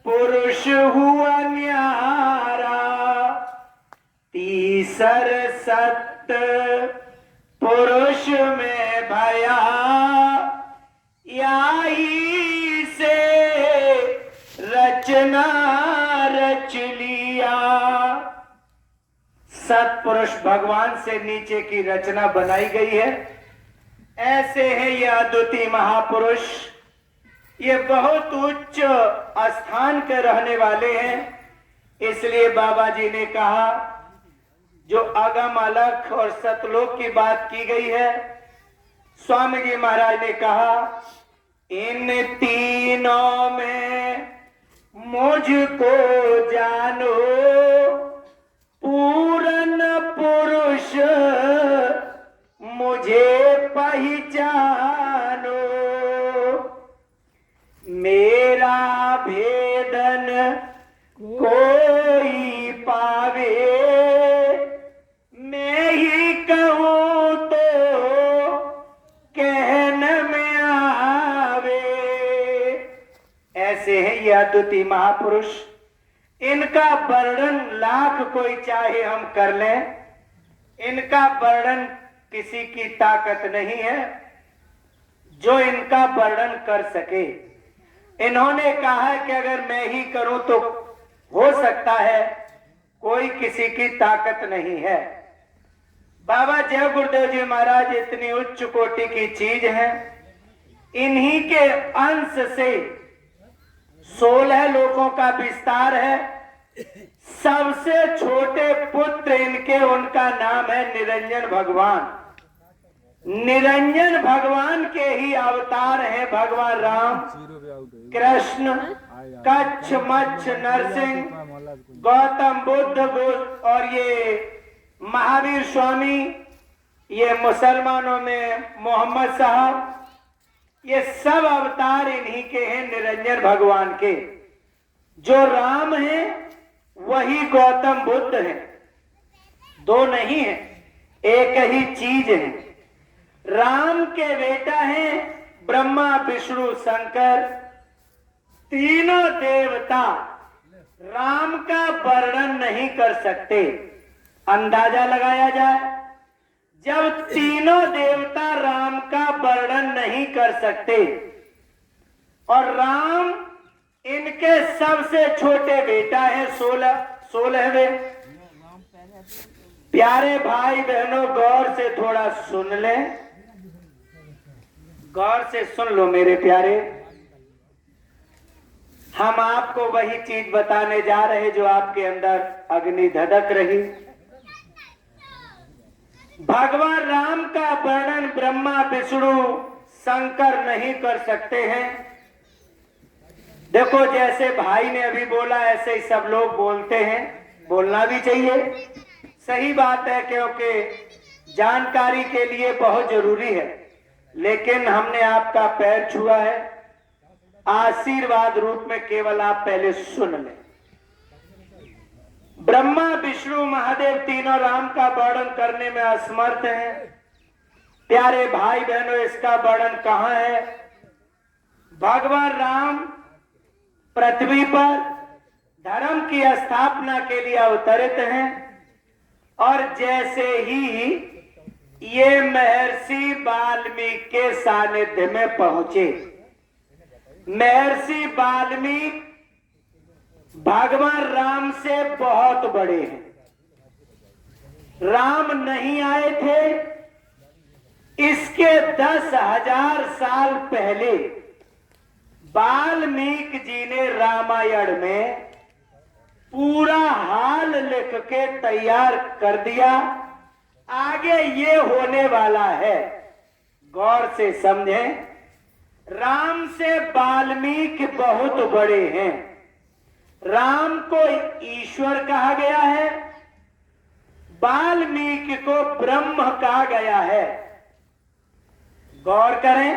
पुरुष हुआ न्यारा, तीसर सत्य पुरुष में भया, याही से रचना रच लिया। सत्पुरुष भगवान से नीचे की रचना बनाई गई है। ऐसे है ये अद्वितीय महापुरुष। ये बहुत उच्च स्थान के रहने वाले हैं। इसलिए बाबा जी ने कहा, जो अगम अलख और सतलोक की बात की गई है, स्वामी जी महाराज ने कहा, इन तीनों में मुझको जानो, पूरन पुरुष मुझे पहचानो। मेरा भेदन कोई पावे, मैं ही कहूं तो कहन में आवे। ऐसे हैं ये अद्वितीय महापुरुष। इनका वर्णन लाख कोई चाहे हम कर लें, इनका वर्णन किसी की ताकत नहीं है जो इनका वर्णन कर सके। इन्होंने कहा है कि अगर मैं ही करूं तो हो सकता है, कोई किसी की ताकत नहीं है। बाबा जय गुरुदेव जी महाराज इतनी उच्च कोटि की चीज है। इन्हीं के अंश से 16 लोगों का विस्तार है। सबसे छोटे पुत्र इनके, उनका नाम है निरंजन भगवान। निरंजन भगवान के ही अवतार हैं भगवान राम, कृष्ण, कच्छ, मच्छ, नरसिंह, गौतम बुद्ध और ये महावीर स्वामी, ये मुसलमानों में मोहम्मद साहब, ये सब अवतार इन्हीं के हैं, निरंजन भगवान के। जो राम है वही गौतम बुद्ध है, दो नहीं है, एक ही चीज है। राम के बेटा है ब्रह्मा विष्णु शंकर, तीनों देवता राम का वर्णन नहीं कर सकते। अंदाजा लगाया जाए, जब तीनों देवता राम का वर्णन नहीं कर सकते और राम इनके सबसे छोटे बेटा है, 16वें। प्यारे भाई बहनों, गौर से थोड़ा सुन लें, गौर से सुन लो मेरे प्यारे। हम आपको वही चीज बताने जा रहे जो आपके अंदर अग्नि धधक रही। भगवान राम का वर्णन ब्रह्मा विष्णु शंकर नहीं कर सकते हैं। देखो, जैसे भाई ने अभी बोला ऐसे ही सब लोग बोलते हैं, बोलना भी चाहिए, सही बात है, क्योंकि जानकारी के लिए बहुत जरूरी है। लेकिन हमने आपका पैर छुआ है, आशीर्वाद रूप में केवल आप पहले सुन लें। ब्रह्मा विष्णु महादेव तीनों राम का वर्णन करने में असमर्थ हैं। प्यारे भाई बहनों, इसका वर्णन कहां है? भगवान राम पृथ्वी पर धर्म की स्थापना के लिए अवतरित हैं और जैसे ही ये महर्षि वाल्मीकि के सानिध्य में पहुंचे, महर्षि वाल्मीकि भगवान राम से बहुत बड़े हैं। राम नहीं आए थे, इसके 10,000 साल पहले वाल्मीकि जी ने रामायण में पूरा हाल लिख के तैयार कर दिया। आगे ये होने वाला है, गौर से समझें। राम से वाल्मीकि बहुत बड़े हैं। राम को ईश्वर कहा गया है, वाल्मीकि को ब्रह्म कहा गया है। गौर करें,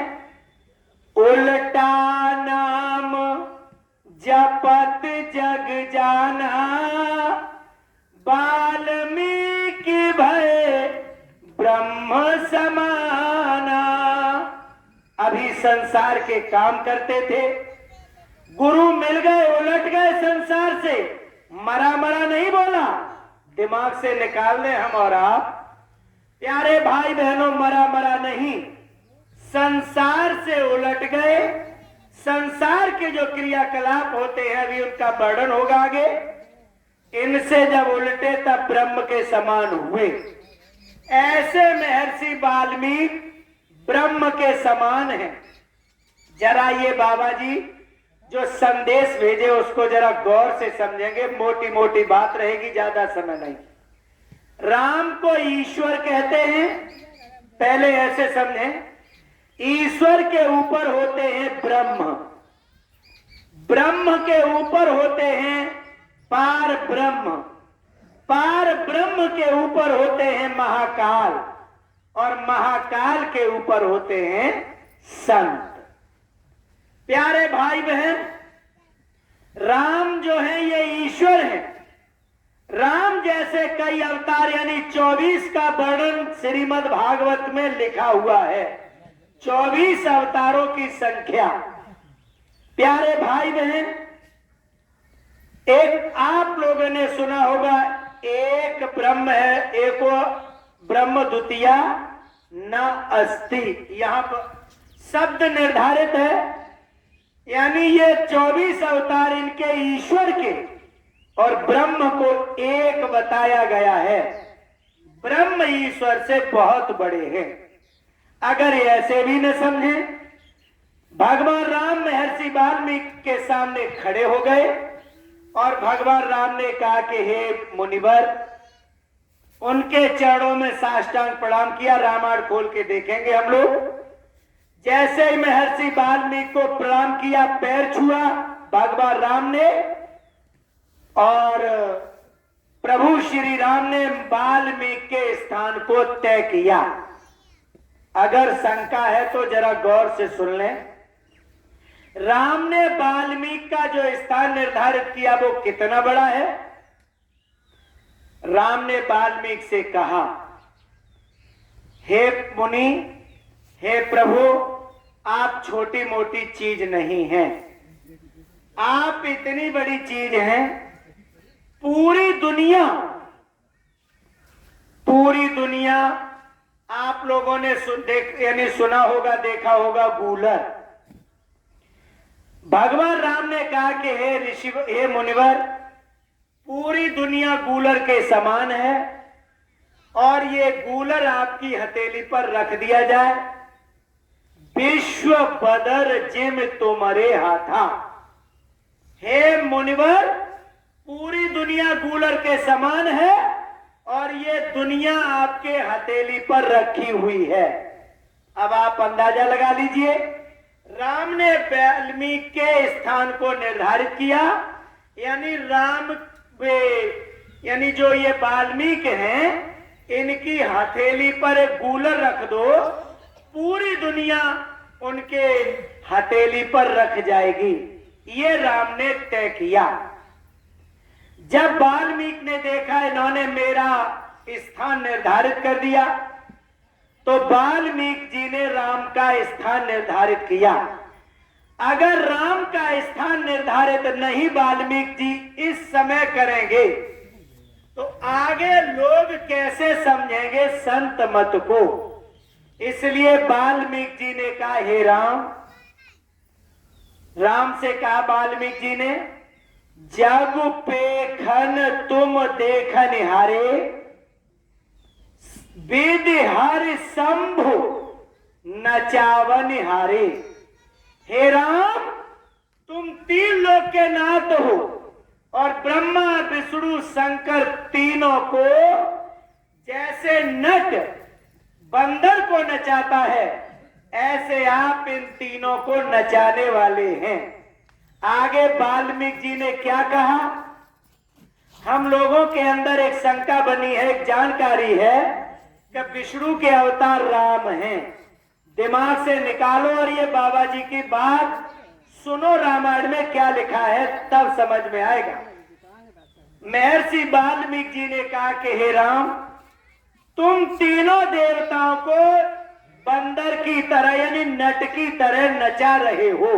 उल्टा नाम जपत जग जाना, वाल्मीकि भय ब्रह्म समाना। अभी संसार के काम करते थे, गुरु मिल गए, उलट गए, मरा मरा नहीं बोला, दिमाग से निकाल दें हम और आप। प्यारे भाई बहनों, मरा मरा नहीं, संसार से उलट गए। संसार के जो क्रियाकलाप होते हैं अभी उनका वर्णन होगा आगे। इनसे जब उलटे तब ब्रह्म के समान हुए। ऐसे महर्षि वाल्मीकि ब्रह्म के समान हैं। जरा ये बाबा जी जो संदेश भेजे उसको जरा गौर से समझेंगे, मोटी मोटी बात रहेगी, ज्यादा समय नहीं। राम को ईश्वर कहते हैं, पहले ऐसे समझें। ईश्वर के ऊपर होते हैं ब्रह्म, ब्रह्म के ऊपर होते हैं पार ब्रह्म, पार ब्रह्म के ऊपर होते हैं महाकाल, और महाकाल के ऊपर होते हैं संत। प्यारे भाई बहन, राम जो है ये ईश्वर है। राम जैसे कई अवतार यानी 24 का वर्णन श्रीमद् भागवत में लिखा हुआ है, 24 अवतारों की संख्या। प्यारे भाई बहन, एक आप लोगों ने सुना होगा, एक ब्रह्म है, एको ब्रह्म द्वितीया न अस्ति। यहां पर शब्द निर्धारित है, यानी ये 24 अवतार इनके ईश्वर के और ब्रह्म को एक बताया गया है। ब्रह्म ईश्वर से बहुत बड़े हैं। अगर ऐसे भी न समझे, भगवान राम महर्षि वाल्मीकि के सामने खड़े हो गए और भगवान राम ने कहा कि हे मुनिवर, उनके चरणों में साष्टांग प्रणाम किया। रामायण खोल के देखेंगे हम लोग। जैसे ही महर्षि वाल्मीकि को प्रणाम किया, पैर छुआ भगवान राम ने, और प्रभु श्री राम ने वाल्मीकि के स्थान को तय किया। अगर शंका है तो जरा गौर से सुन लें। राम ने वाल्मीकि का जो स्थान निर्धारित किया वो कितना बड़ा है? राम ने वाल्मीकि से कहा, हे मुनि, हे प्रभु, आप छोटी मोटी चीज नहीं हैं, आप इतनी बड़ी चीज हैं। पूरी दुनिया आप लोगों ने यानी सुना होगा, देखा होगा, गूलर। भगवान राम ने कहा कि हे ऋषि, हे मुनिवर, पूरी दुनिया गूलर के समान है, और ये गूलर आपकी हथेली पर रख दिया जाए। विश्व बदर जिम तुम्हारे हाथा। हे मुनिवर, पूरी दुनिया गूलर के समान है और ये दुनिया आपके हथेली पर रखी हुई है। अब आप अंदाजा लगा लीजिए, राम ने वाल्मीकि के स्थान को निर्धारित किया, यानी राम यानी जो ये वाल्मीकि हैं, इनकी हथेली पर एक गूलर रख दो, पूरी दुनिया उनके हथेली पर रख जाएगी। ये राम ने तय किया। जब वाल्मीकि ने देखा इन्होंने मेरा स्थान निर्धारित कर दिया, तो वाल्मीकि जी ने राम का स्थान निर्धारित किया। अगर राम का स्थान निर्धारित नहीं वाल्मीकि जी इस समय करेंगे, तो आगे लोग कैसे समझेंगे संत मत को? इसलिए वाल्मीकि जी ने कहा, हे राम, राम से कहा वाल्मीकि जी ने, जग पेखन तुम देखन हारे, विधि हर शंभु नचावन हारे। हे राम, तुम 3 लोक के नाथ हो, और ब्रह्मा विष्णु शंकर तीनों को जैसे नट बंदर को नचाता है, ऐसे आप इन तीनों को नचाने वाले हैं। आगे वाल्मीकि जी ने क्या कहा? हम लोगों के अंदर एक शंका बनी है, एक जानकारी है कि विष्णु के अवतार राम हैं। दिमाग से निकालो और ये बाबा जी की बात सुनो, रामायण में क्या लिखा है तब समझ में आएगा। महर्षि वाल्मीकि जी ने कहा कि हे राम, तुम तीनों देवताओं को बंदर की तरह यानी नट की तरह नचा रहे हो।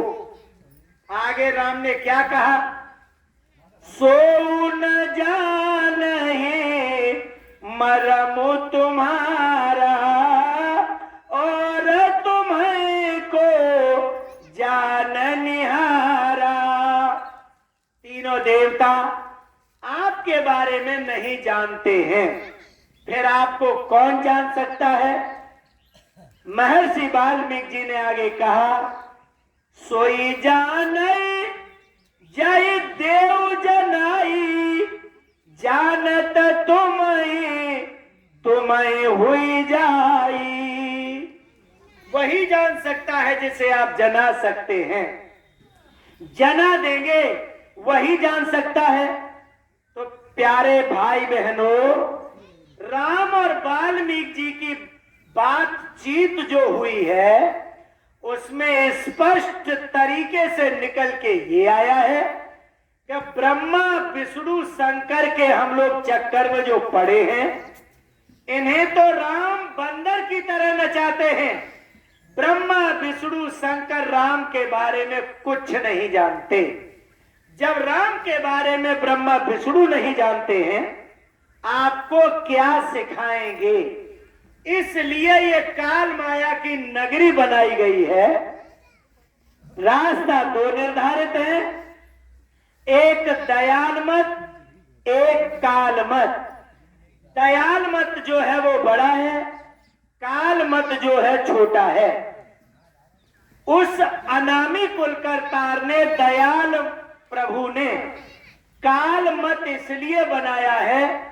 आगे राम ने क्या कहा? सो न जानहि मरमु तुम्हारा, और तुम्हें को जान निहारा। तीनों देवता आपके बारे में नहीं जानते हैं, फिर आपको कौन जान सकता है? महर्षि वाल्मीकि जी ने आगे कहा, सोई जानई जय देव जनाई, जानत तुम्हें हुई जाई। वही जान सकता है जिसे आप जना सकते हैं, जना देंगे वही जान सकता है। तो प्यारे भाई बहनों, राम और वाल्मीकि जी की बातचीत जो हुई है उसमें स्पष्ट तरीके से निकल के ये आया है कि ब्रह्मा विष्णु शंकर के हम लोग चक्कर में जो पड़े हैं, इन्हें तो राम बंदर की तरह नचाते हैं। ब्रह्मा विष्णु शंकर राम के बारे में कुछ नहीं जानते। जब राम के बारे में ब्रह्मा विष्णु नहीं जानते हैं, आपको क्या सिखाएंगे? इसलिए ये काल माया की नगरी बनाई गई है। रास्ता दो निर्धारित है, एक दयाल मत, एक काल मत। दयाल मत जो है वो बड़ा है, काल मत जो है छोटा है। उस अनामी कुलकर्तार ने, दयाल प्रभु ने काल मत इसलिए बनाया है,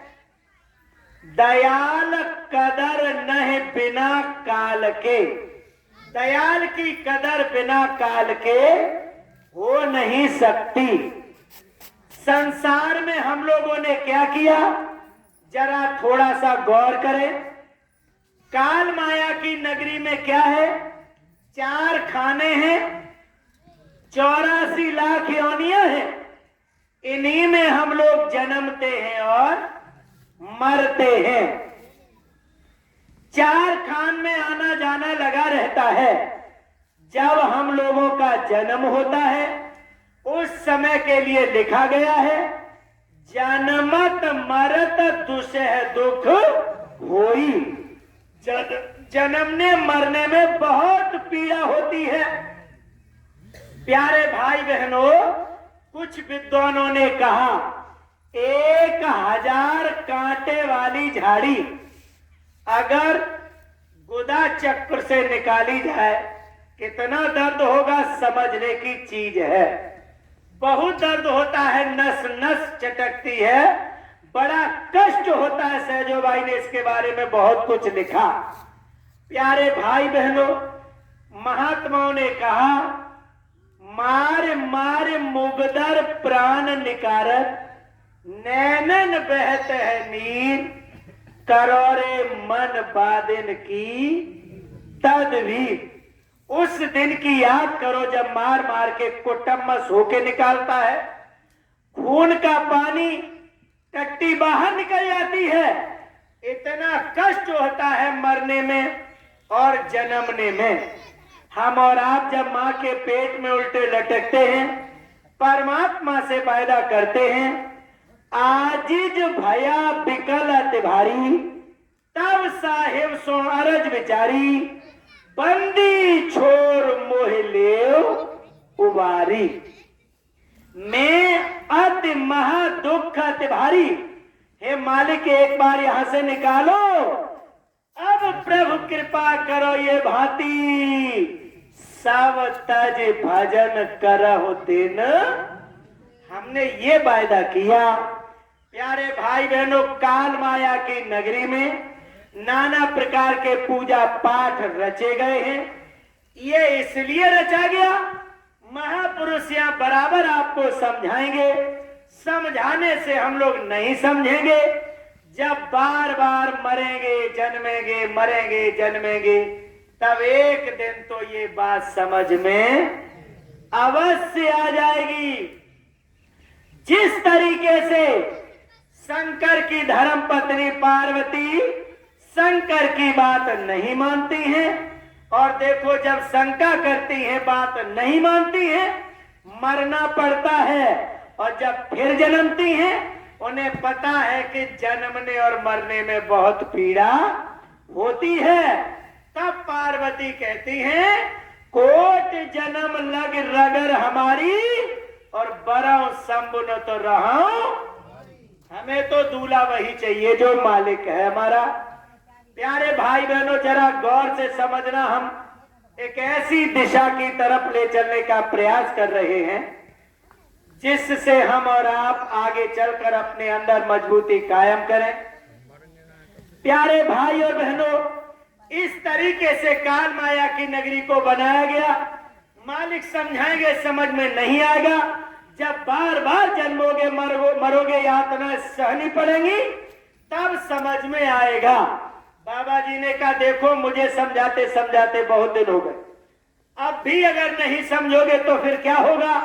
दयाल कदर नहीं बिना काल के। दयाल की कदर बिना काल के हो नहीं सकती। संसार में हम लोगों ने क्या किया, जरा थोड़ा सा गौर करें। काल माया की नगरी में क्या है? 4 खाने हैं, 84 लाख योनियां हैं। इन्हीं में हम लोग जन्मते हैं और मरते हैं। 4 खान में आना जाना लगा रहता है। जब हम लोगों का जन्म होता है उस समय के लिए लिखा गया है, जन्मत मरत दुसह दुख होई। जन्मने मरने में बहुत पीड़ा होती है। प्यारे भाई बहनों, कुछ विद्वानों ने कहा 1000 कांटे वाली झाड़ी अगर गुदा चक्र से निकाली जाए कितना दर्द होगा समझने की चीज है। बहुत दर्द होता है, नस नस चटकती है, बड़ा कष्ट होता है। सहजोबाई ने इसके बारे में बहुत कुछ लिखा। प्यारे भाई बहनों, महात्माओं ने कहा, मार मार मुगदर प्राण निकारत, नैनन बहत है नीर, करोरे मन बादिन की तदवीर। उस दिन की याद करो जब मार मार के कुटम्मस होके निकालता है, खून का पानी टट्टी बाहर निकल जाती है। इतना कष्ट होता है मरने में और जन्मने में। हम और आप जब माँ के पेट में उल्टे लटकते हैं, परमात्मा से पैदा करते हैं, आजिज भया बिकल अति भारी, तब साहिब सो अरज विचारी, बंदी छोर मोह लेव उबारी। मैं अति महा दुख अति भारी। हे मालिक, एक बार यहां से निकालो। अब प्रभु कृपा करो ये भांति, सब तज भजन करहु दिन। हमने ये वायदा किया। प्यारे भाई बहनों, काल माया की नगरी में नाना प्रकार के पूजा पाठ रचे गए हैं। ये इसलिए रचा गया, महापुरुष यहाँ बराबर आपको समझाएंगे। समझाने से हम लोग नहीं समझेंगे। जब बार बार मरेंगे जन्मेंगे, मरेंगे जन्मेंगे, तब एक दिन तो ये बात समझ में अवश्य आ जाएगी। जिस तरीके से शंकर की धर्म पत्नी पार्वती शंकर की बात नहीं मानती हैं, और देखो जब शंका करती हैं बात नहीं मानती हैं, मरना पड़ता है। और जब फिर जन्मती हैं उन्हें पता है कि जन्मने और मरने में बहुत पीड़ा होती है। तब पार्वती कहती हैं, कोट जन्म लग रगर हमारी और बरौ शंभु न तो रहो, हमें तो दूल्हा वही चाहिए जो मालिक है हमारा। प्यारे भाई बहनों, जरा गौर से समझना, हम एक ऐसी दिशा की तरफ ले चलने का प्रयास कर रहे हैं जिससे हम और आप आगे चलकर अपने अंदर मजबूती कायम करें। प्यारे भाई और बहनों, इस तरीके से काल माया की नगरी को बनाया गया। मालिक समझाएंगे, समझ में नहीं आएगा। जब बार बार जन्मोगे मरोगे, यातना सहनी पड़ेंगी, तब समझ में आएगा। बाबा जी ने कहा, देखो मुझे समझाते समझाते बहुत दिन हो गए, अब भी अगर नहीं समझोगे तो फिर क्या होगा।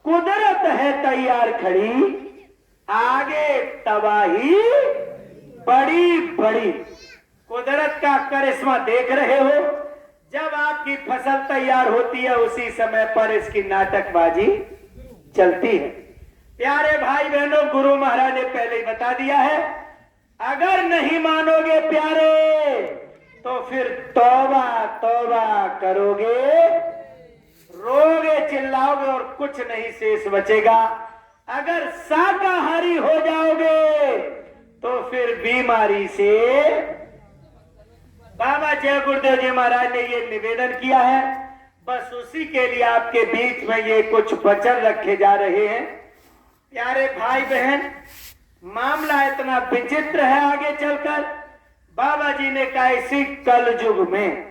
कुदरत है तैयार खड़ी, आगे तबाही बड़ी बड़ी। कुदरत का करिश्मा देख रहे हो, जब आपकी फसल तैयार होती है उसी समय पर इसकी नाटकबाजी चलती है। प्यारे भाई बहनों, गुरु महाराज ने पहले ही बता दिया है, अगर नहीं मानोगे प्यारे तो फिर तौबा तौबा करोगे, रोगे चिल्लाओगे और कुछ नहीं शेष बचेगा। अगर शाकाहारी हो जाओगे तो फिर बीमारी से। बाबा जय गुरुदेव जी महाराज ने ये निवेदन किया है, बस उसी के लिए आपके बीच में ये कुछ वचन रखे जा रहे हैं। प्यारे भाई बहन, मामला इतना विचित्र है आगे चलकर। बाबा जी ने कहा, इसी कलयुग में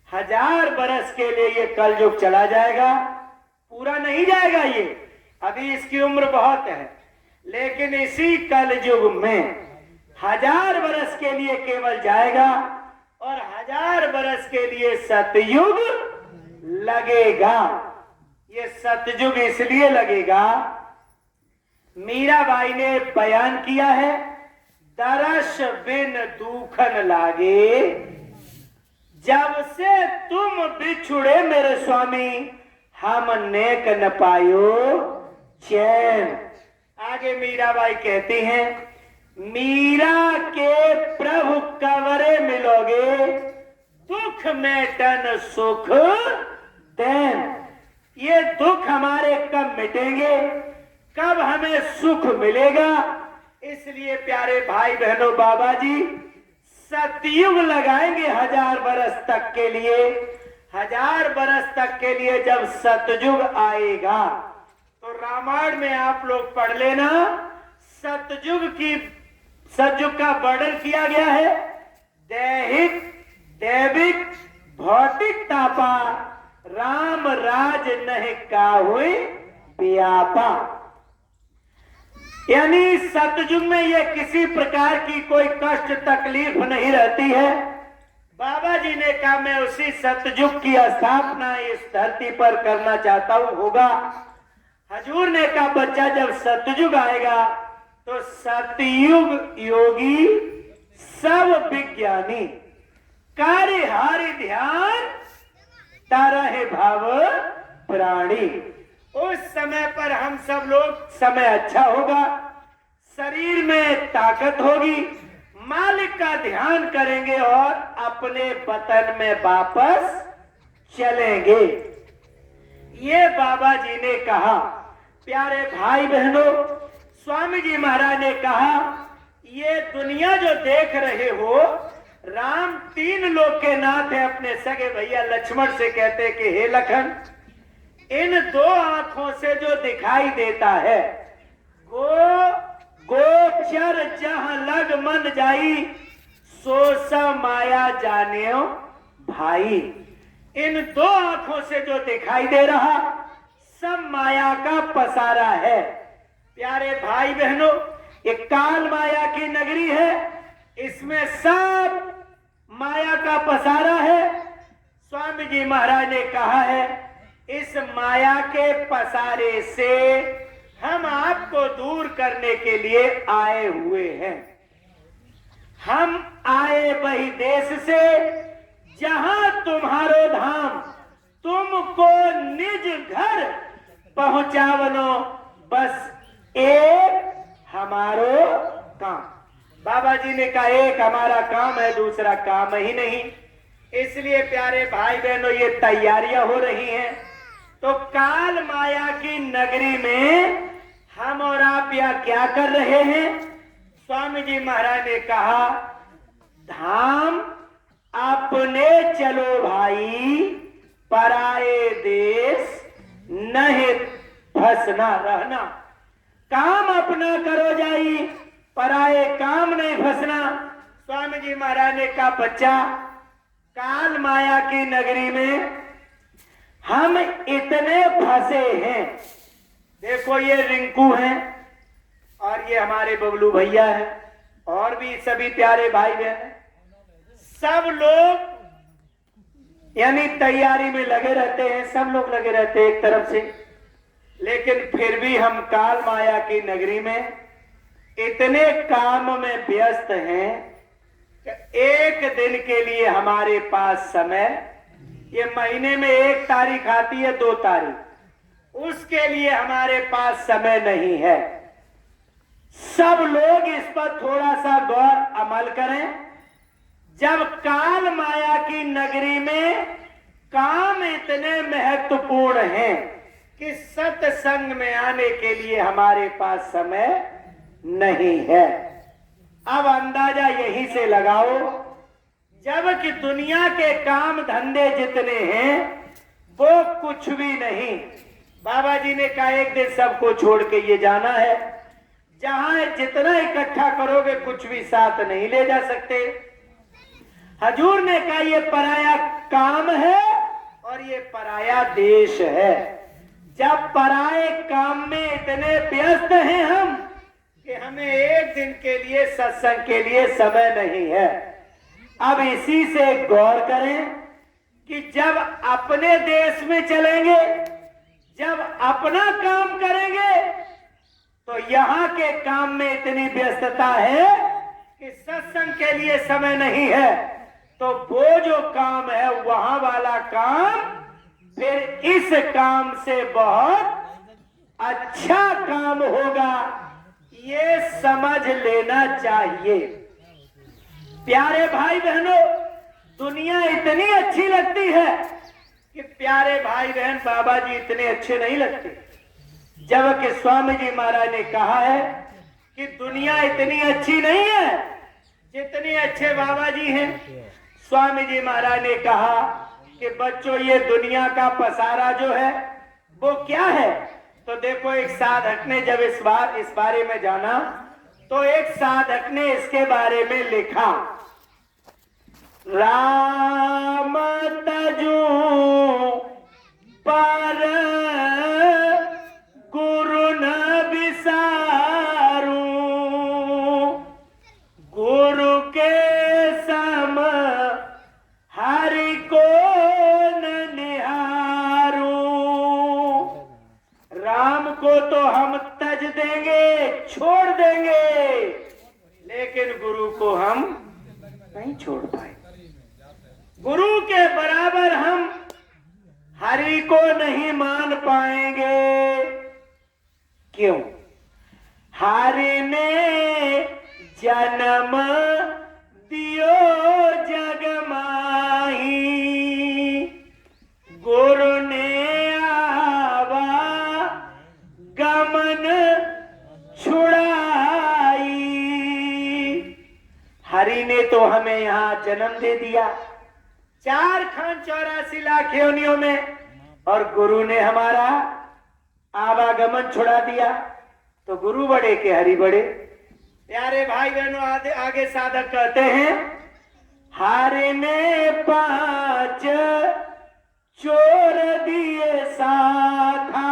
1000 बरस के लिए ये कलयुग चला जाएगा, पूरा नहीं जाएगा ये, अभी इसकी उम्र बहुत है, लेकिन इसी कलयुग में 1000 बरस के लिए केवल जाएगा और 1000 बरस के लिए सतयुग लगेगा। ये सतयुग इसलिए लगेगा, मीराबाई ने बयान किया है, दरस बिन दूखन लागे, जब से तुम बिछुड़े मेरे स्वामी, हम नेक न पायो चैन। आगे मीराबाई कहती हैं, मीरा के प्रभु कवरे मिलोगे, दुख में टन सुख देन। ये दुख हमारे कब मिटेंगे, कब हमें सुख मिलेगा। इसलिए प्यारे भाई बहनों, बाबा जी सतयुग लगाएंगे 1000 बरस तक के लिए। 1000 बरस तक के लिए जब सतयुग आएगा तो रामायण में आप लोग पढ़ लेना, सतयुग का वर्णन किया गया है, दैहिक दैविक भौतिक तापा, राम राज नहीं काहुई पियापा। यानी सतयुग में ये किसी प्रकार की कोई कष्ट तकलीफ नहीं रहती है। बाबा जी ने कहा, मैं उसी सतयुग की स्थापना इस धरती पर करना चाहता हूं, होगा। हजूर ने कहा, बच्चा जब सतयुग आएगा तो सतयुग योगी सब विज्ञानी, कार्य हारि ध्यान तारहे भाव प्राणी। उस समय पर हम सब लोग, समय अच्छा होगा, शरीर में ताकत होगी, मालिक का ध्यान करेंगे और अपने वतन में वापस चलेंगे। ये बाबा जी ने कहा। प्यारे भाई बहनों, स्वामी जी महाराज ने कहा, ये दुनिया जो देख रहे हो, राम 3 लोक के नाथ है। अपने सगे भैया लक्ष्मण से कहते कि हे लखन, इन 2 आंखों से जो दिखाई देता है, गोचर जहां लग मन जाई, सो सब माया जाने भाई। इन 2 आंखों से जो दिखाई दे रहा, सब माया का पसारा है। प्यारे भाई बहनों, ये काल माया की नगरी है, इसमें सब माया का पसारा है। स्वामी जी महाराज ने कहा है, इस माया के पसारे से हम आपको दूर करने के लिए आए हुए हैं। हम आए वही देश से जहां तुम्हारो धाम, तुमको निज घर पहुंचावनो, बस एक हमारो काम। बाबा जी ने कहा एक हमारा काम है, दूसरा काम ही नहीं। इसलिए प्यारे भाई बहनों, ये तैयारियां हो रही हैं। तो काल माया की नगरी में हम और आप यहाँ क्या कर रहे हैं? स्वामी जी महाराज ने कहा, धाम अपने चलो भाई, पराए देश नहीं फंसना रहना। काम अपना करो जाई, पराए काम नहीं फंसना। स्वामी जी महाराज ने कहा, बच्चा, काल माया की नगरी में हम इतने फंसे हैं। देखो, ये रिंकू हैं और ये हमारे बबलू भैया हैं और भी सभी प्यारे भाई बहन हैं। सब लोग यानी तैयारी में लगे रहते हैं, सब लोग लगे रहते हैं एक तरफ से। लेकिन फिर भी हम काल माया की नगरी में इतने काम में व्यस्त हैं कि एक दिन के लिए हमारे पास समय, ये महीने में 1 तारीख आती है, 2 तारीख, उसके लिए हमारे पास समय नहीं है। सब लोग इस पर थोड़ा सा गौर अमल करें। जब काल माया की नगरी में काम इतने महत्वपूर्ण हैं कि सत्संग में आने के लिए हमारे पास समय नहीं है। अब अंदाजा यहीं से लगाओ, जबकि दुनिया के काम धंधे जितने हैं वो कुछ भी नहीं। बाबा जी ने कहा, एक दिन सबको छोड़ के ये जाना है। जहां जितना इकट्ठा करोगे कुछ भी साथ नहीं ले जा सकते। हजूर ने कहा, ये पराया काम है और ये पराया देश है। जब पराए काम में इतने व्यस्त हैं हम कि हमें एक दिन के लिए सत्संग के लिए समय नहीं है। अब इसी से गौर करें कि जब अपने देश में चलेंगे, जब अपना काम करेंगे, तो यहाँ के काम में इतनी व्यस्तता है कि सत्संग के लिए समय नहीं है। तो वो जो काम है, वहां वाला काम फिर इस काम से बहुत अच्छा काम होगा, ये समझ लेना चाहिए। प्यारे भाई बहनों, दुनिया इतनी अच्छी लगती है कि प्यारे भाई बहन, बाबा जी इतने अच्छे नहीं लगते। जबकि स्वामी जी महाराज ने कहा है कि दुनिया इतनी अच्छी नहीं है जितने अच्छे बाबा जी हैं। स्वामी जी महाराज ने कहा कि बच्चों, ये दुनिया का पसारा जो है वो क्या है? तो देखो, एक साधक ने जब इस बारे में जाना तो एक साधक ने इसके बारे में लिखा, राम तजू पर गुरु न बिसारू, गुरु के सम हरि को न निहारू। राम को तो हम तज देंगे, छोड़ देंगे, लेकिन गुरु को हम नहीं छोड़ पाए। गुरु के बराबर हम हरि को नहीं मान पाएंगे। क्यों? हरि ने जन्म दियो जग माही, गुरु ने आवा गमन छुड़ाई। हरि ने तो हमें यहाँ जन्म दे दिया 4 खान 84 लाख योनियों में, और गुरु ने हमारा आवागमन छुड़ा दिया। तो गुरु बड़े के हरि बड़े। प्यारे भाई बहनों, आगे साधक कहते हैं, हरि ने 5 चोर दिए साथा,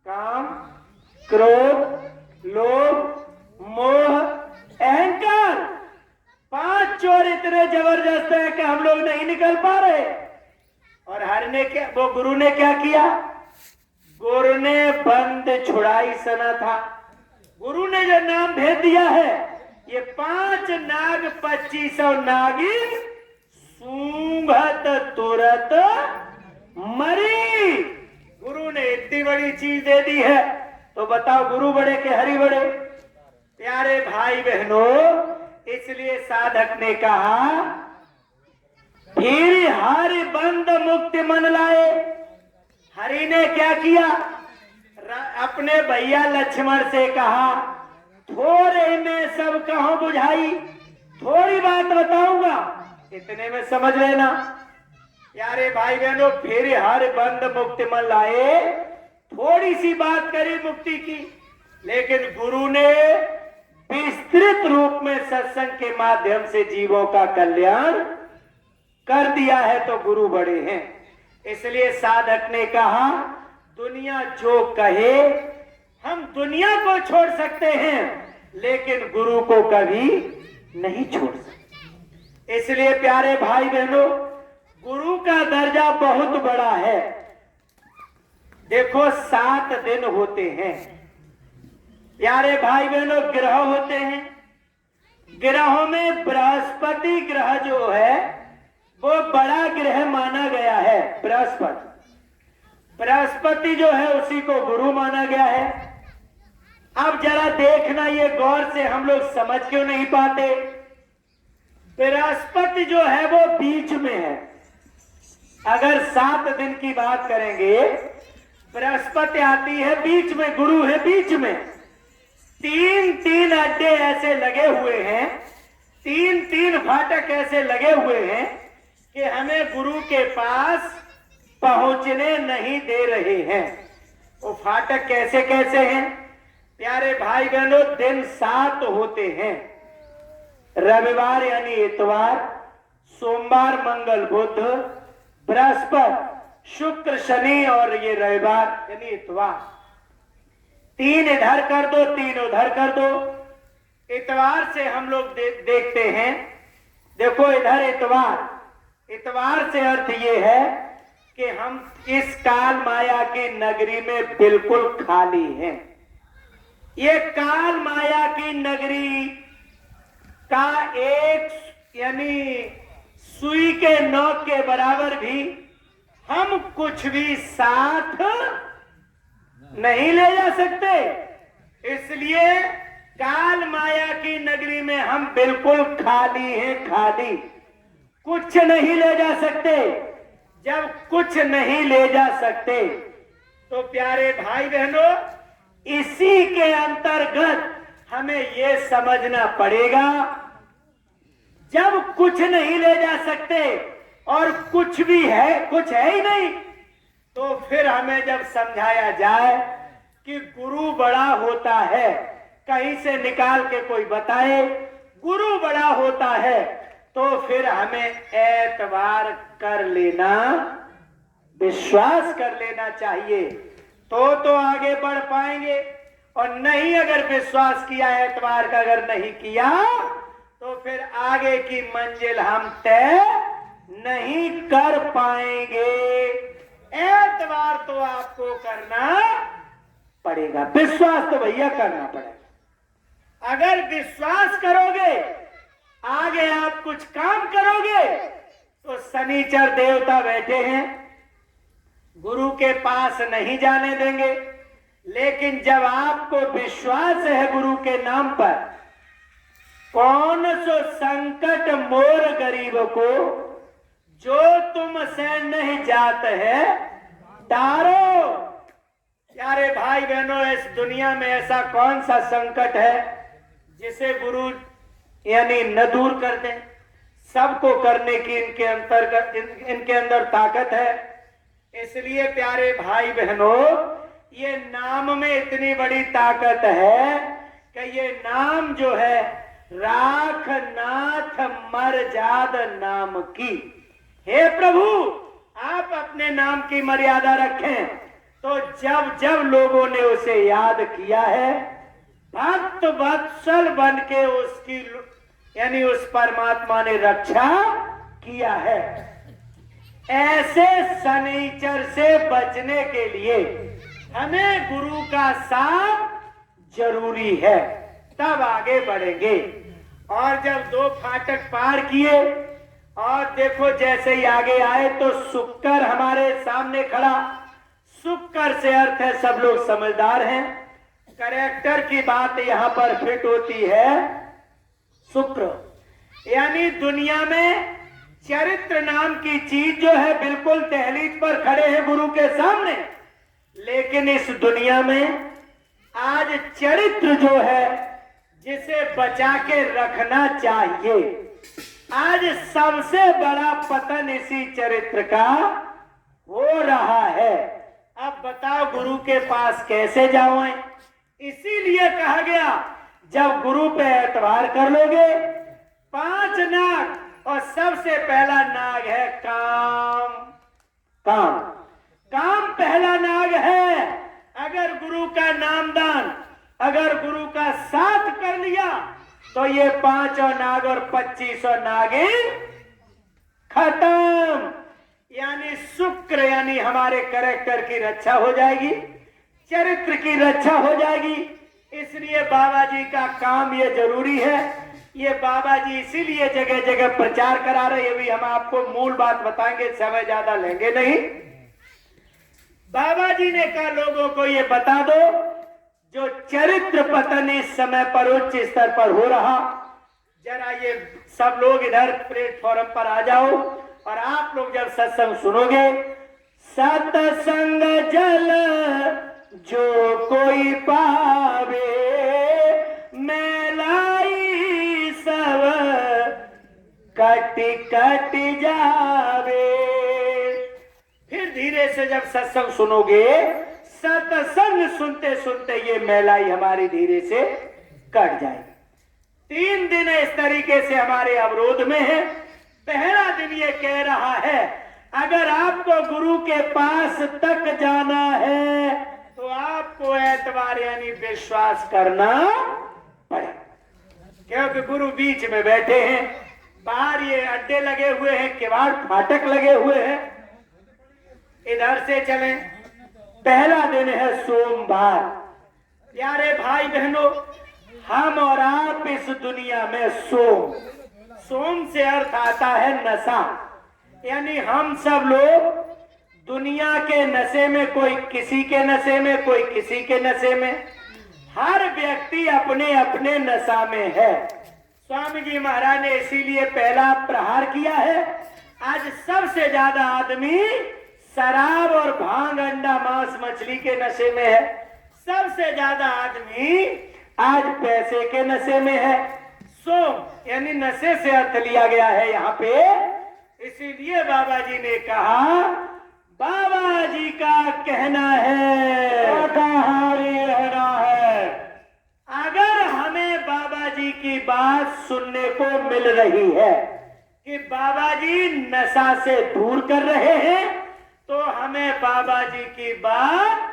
काम, क्रोध, लोभ, मोह, अहंकार। 5 चोर इतने जबरदस्त है कि हम लोग नहीं निकल पा रहे। और हर ने क्या, वो गुरु ने क्या किया? गुरु ने बंद छुड़ाई सना था। गुरु ने जो नाम भेज दिया है, ये 5 नाग 2500 नागिन सूंघत तुरत मरी। गुरु ने इतनी बड़ी चीज दे दी है, तो बताओ गुरु बड़े के हरि बड़े? प्यारे भाई बहनों, इसलिए साधक ने कहा फिर हरि बंद मुक्ति मन लाए। हरि ने क्या किया? अपने भैया लक्ष्मण से कहा थोड़े में सब कहो बुझाई, थोड़ी बात बताऊंगा, इतने में समझ लेना। प्यारे भाई बहनों, फिर हर बंद मुक्ति मन लाए, थोड़ी सी बात करी मुक्ति की, लेकिन गुरु ने विस्तृत रूप में सत्संग के माध्यम से जीवों का कल्याण कर दिया है, तो गुरु बड़े हैं। इसलिए साधक ने कहा दुनिया जो कहे हम दुनिया को छोड़ सकते हैं, लेकिन गुरु को कभी नहीं छोड़ सकते। इसलिए प्यारे भाई बहनों, गुरु का दर्जा बहुत बड़ा है। देखो 7 दिन होते हैं प्यारे भाई बहनों, ग्रह होते हैं। ग्रहों में बृहस्पति ग्रह जो है वो बड़ा ग्रह माना गया है। बृहस्पति जो है उसी को गुरु माना गया है। अब जरा देखना, ये गौर से हम लोग समझ क्यों नहीं पाते। बृहस्पति जो है वो बीच में है। अगर 7 दिन की बात करेंगे, बृहस्पति आती है बीच में, गुरु है बीच में। 3-3 अड्डे ऐसे लगे हुए हैं, 3-3 फाटक ऐसे लगे हुए हैं कि हमें गुरु के पास पहुंचने नहीं दे रहे हैं। वो फाटक कैसे कैसे हैं प्यारे भाई बहनों? दिन 7 होते हैं। रविवार यानी इतवार, सोमवार, मंगल, बुध, बृहस्पति, शुक्र, शनि और ये रविवार यानी इतवार। 3 इधर कर दो, 3 उधर कर दो। इतवार से हम लोग देखते हैं। देखो इधर इतवार, इतवार से अर्थ ये है कि हम इस काल माया की नगरी में बिल्कुल खाली हैं। ये काल माया की नगरी का एक यानी सुई के नोक के बराबर भी हम कुछ भी साथ नहीं ले जा सकते। इसलिए काल माया की नगरी में हम बिल्कुल खाली हैं, खाली, कुछ नहीं ले जा सकते। जब कुछ नहीं ले जा सकते तो प्यारे भाई बहनों, इसी के अंतर्गत हमें ये समझना पड़ेगा, जब कुछ नहीं ले जा सकते और कुछ भी है, कुछ है ही नहीं, तो फिर हमें जब समझाया जाए कि गुरु बड़ा होता है, कहीं से निकाल के कोई बताए गुरु बड़ा होता है, तो फिर हमें एतबार कर लेना, विश्वास कर लेना चाहिए, तो आगे बढ़ पाएंगे। और नहीं अगर विश्वास किया, एतबार का अगर नहीं किया, तो फिर आगे की मंजिल हम तय नहीं कर पाएंगे। एतबार तो आपको करना पड़ेगा, विश्वास तो भैया करना पड़ेगा। अगर विश्वास करोगे, आगे आप कुछ काम करोगे, तो शनिचर देवता बैठे हैं, गुरु के पास नहीं जाने देंगे। लेकिन जब आपको विश्वास है गुरु के नाम पर, कौन सो संकट मोर गरीब को, जो तुम से नहीं जात है तारो। प्यारे भाई बहनों, इस दुनिया में ऐसा कौन सा संकट है जिसे गुरु यानी न दूर कर दें? सबको करने की इनके अंदर ताकत है। इसलिए प्यारे भाई बहनों, ये नाम में इतनी बड़ी ताकत है कि ये नाम जो है राख नाथ मर्याद नाम की। हे प्रभु, आप अपने नाम की मर्यादा रखें। तो जब जब लोगों ने उसे याद किया है, भक्त वत्सल बन के उसकी यानी उस परमात्मा ने रक्षा किया है। ऐसे शनिचर से बचने के लिए हमें गुरु का साथ जरूरी है, तब आगे बढ़ेंगे। और जब 2 फाटक पार किए और देखो जैसे ही आगे आए तो शुक्र हमारे सामने खड़ा। शुक्र से अर्थ है सब लोग समझदार हैं। कैरेक्टर की बात यहाँ पर फिट होती है शुक्र, यानी दुनिया में चरित्र नाम की चीज जो है बिल्कुल दहलीज पर खड़े हैं गुरु के सामने, लेकिन इस दुनिया में आज चरित्र जो है जिसे बचा के रखना चाहिए, आज सबसे बड़ा पतन इसी चरित्र का हो रहा है। अब बताओ गुरु के पास कैसे जाओ? इसीलिए कहा गया जब गुरु पे एतबार कर लोगे 5 नाग, और सबसे पहला नाग है काम। काम काम पहला नाग है। अगर गुरु का नामदान, अगर गुरु का साथ कर लिया तो ये 5 नाग और 25 नागिन खत्म। यानी शुक्र यानी हमारे कैरेक्टर की रक्षा हो जाएगी, चरित्र की रक्षा हो जाएगी। इसलिए बाबा जी का काम ये जरूरी है। ये बाबा जी इसीलिए जगह जगह प्रचार करा रहे हैं। भी हम आपको मूल बात बताएंगे, समय ज्यादा लेंगे नहीं। बाबा जी ने कहा लोगों को ये बता दो जो चरित्र पतन इस समय पर उच्च स्तर पर हो रहा, जरा ये सब लोग इधर प्लेटफॉर्म पर आ जाओ और आप लोग जब सत्संग सुनोगे, सत्संग जल जो कोई पावे मैलाई सब कटी कटी जावे। फिर धीरे से जब सत्संग सुनोगे, सत्संग सुनते सुनते ये मैलाई हमारी धीरे से कट जाएगी। 3 दिन इस तरीके से हमारे अवरोध में है। पहला दिन ये कह रहा है अगर आपको गुरु के पास तक जाना है तो आपको एतबार यानी विश्वास करना पड़ेगा, क्योंकि गुरु बीच में बैठे हैं। बाहर ये अड्डे लगे हुए हैं, किवाड़ फाटक लगे हुए हैं, इधर से चलें। पहला दिन है सोमवार। प्यारे भाई बहनों, हम और आप इस दुनिया में सोम से अर्थ आता है नशा, यानी हम सब लोग दुनिया के नशे में, कोई किसी के नशे में, कोई किसी के नशे में, हर व्यक्ति अपने अपने नशा में है। स्वामी जी महाराज ने इसीलिए पहला प्रहार किया है। आज सबसे ज्यादा आदमी शराब और भांग, अंडा, मांस, मछली के नशे में है। सबसे ज्यादा आदमी आज पैसे के नशे में है। सोम यानी नशे से अर्थ लिया गया है यहाँ पे। इसीलिए बाबा जी ने कहा, बाबा जी का कहना है शाकाहारी रहना है। अगर हमें बाबा जी की बात सुनने को मिल रही है कि बाबा जी नशा से दूर कर रहे हैं, तो हमें बाबा जी की बात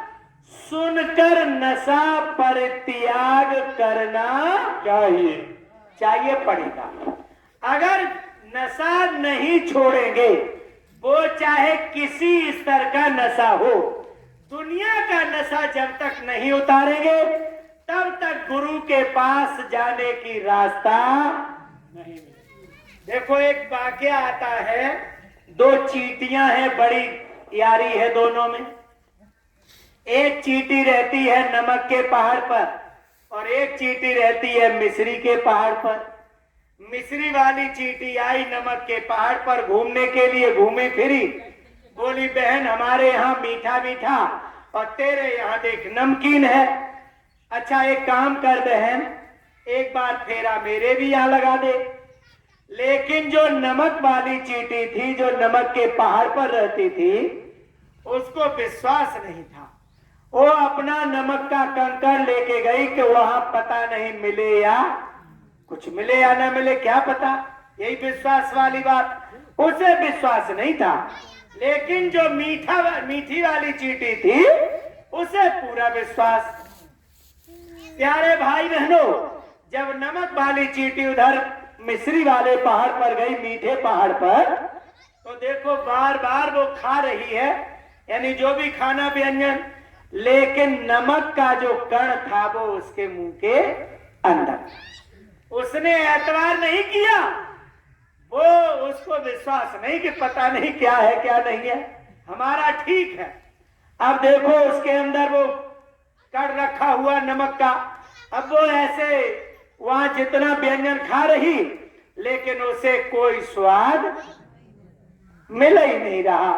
सुनकर नशा परित्याग करना चाहिए पड़ेगा। अगर नशा नहीं छोड़ेंगे, वो चाहे किसी स्तर का नशा हो, दुनिया का नशा जब तक नहीं उतारेंगे तब तक गुरु के पास जाने की रास्ता नहीं मिलेगा। देखो एक वाकया आता है, 2 चींटियां हैं, बड़ी यारी है दोनों में। एक चींटी रहती है नमक के पहाड़ पर और एक चींटी रहती है मिस्री के पहाड़ पर। मिस्री वाली चींटी आई नमक के पहाड़ पर घूमने के लिए, घूमी फिरी, बोली बहन हमारे यहाँ मीठा मीठा और तेरे यहाँ देख नमकीन है। अच्छा एक काम कर बहन, एक बार फेरा मेरे भी यहाँ लगा दे। लेकिन जो नमक वाली चींटी थी, जो नमक के पहाड़ पर रहती थी, उसको विश्वास नहीं था। वो अपना नमक का कंकड़ लेके गई कि वहां पता नहीं मिले या कुछ मिले या ना मिले, क्या पता, यही विश्वास वाली बात। उसे विश्वास नहीं था। लेकिन जो मीठी वाली चींटी थी, उसे पूरा विश्वास। प्यारे भाई बहनों, जब नमक वाली चींटी उधर मिस्री वाले पहाड़ पर गई, मीठे पहाड़ पर, तो देखो बार बार वो खा रही है, यानी जो भी खाना व्यंजन, लेकिन नमक का जो कण था वो उसके मुंह के अंदर। उसने एतबार नहीं किया, वो उसको विश्वास नहीं कि पता नहीं क्या है क्या नहीं है, हमारा ठीक है। अब देखो उसके अंदर वो कर रखा हुआ नमक का। अब वो ऐसे वहां जितना व्यंजन खा रही, लेकिन उसे कोई स्वाद मिल ही नहीं रहा।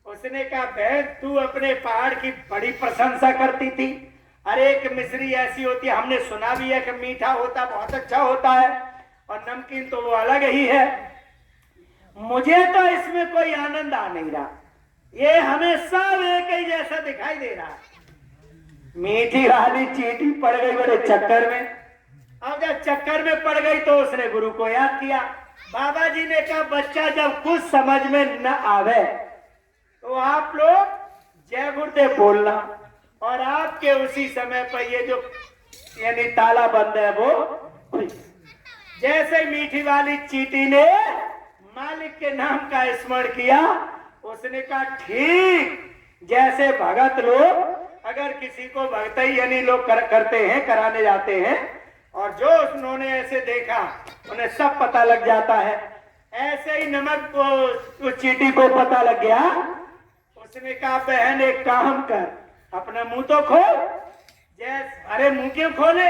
उसने कहा बहन, तू अपने पहाड़ की बड़ी प्रशंसा करती थी। अरे एक मिश्री ऐसी होती है, हमने सुना भी है कि मीठा होता, बहुत अच्छा होता है, और नमकीन तो वो अलग ही है। मुझे तो इसमें कोई आनंद आ नहीं रहा, ये हमें सब एक ही जैसा दिखाई दे रहा है। मीठी वाली चींटी पड़ गई बड़े चक्कर में। अब जब चक्कर में पड़ गई तो उसने गुरु को याद किया। बाबा जी ने कहा बच्चा जब कुछ समझ में न आवे तो आप लोग जय गुरुदेव बोलना, और आपके उसी समय पर ये जो यानी ताला बंद है वो खुल। जैसे मीठी वाली चींटी ने मालिक के नाम का स्मरण किया, उसने कहा ठीक जैसे भगत लोग अगर किसी को भगतई यानी लोग करते हैं, कराने जाते हैं, और जो उन्होंने ऐसे देखा उन्हें सब पता लग जाता है, ऐसे ही नमक को उस चींटी को पता लग गया। उसने कहा बहन एक काम कर, अपना मुंह तो खोल। अरे मुंह क्यों खोले?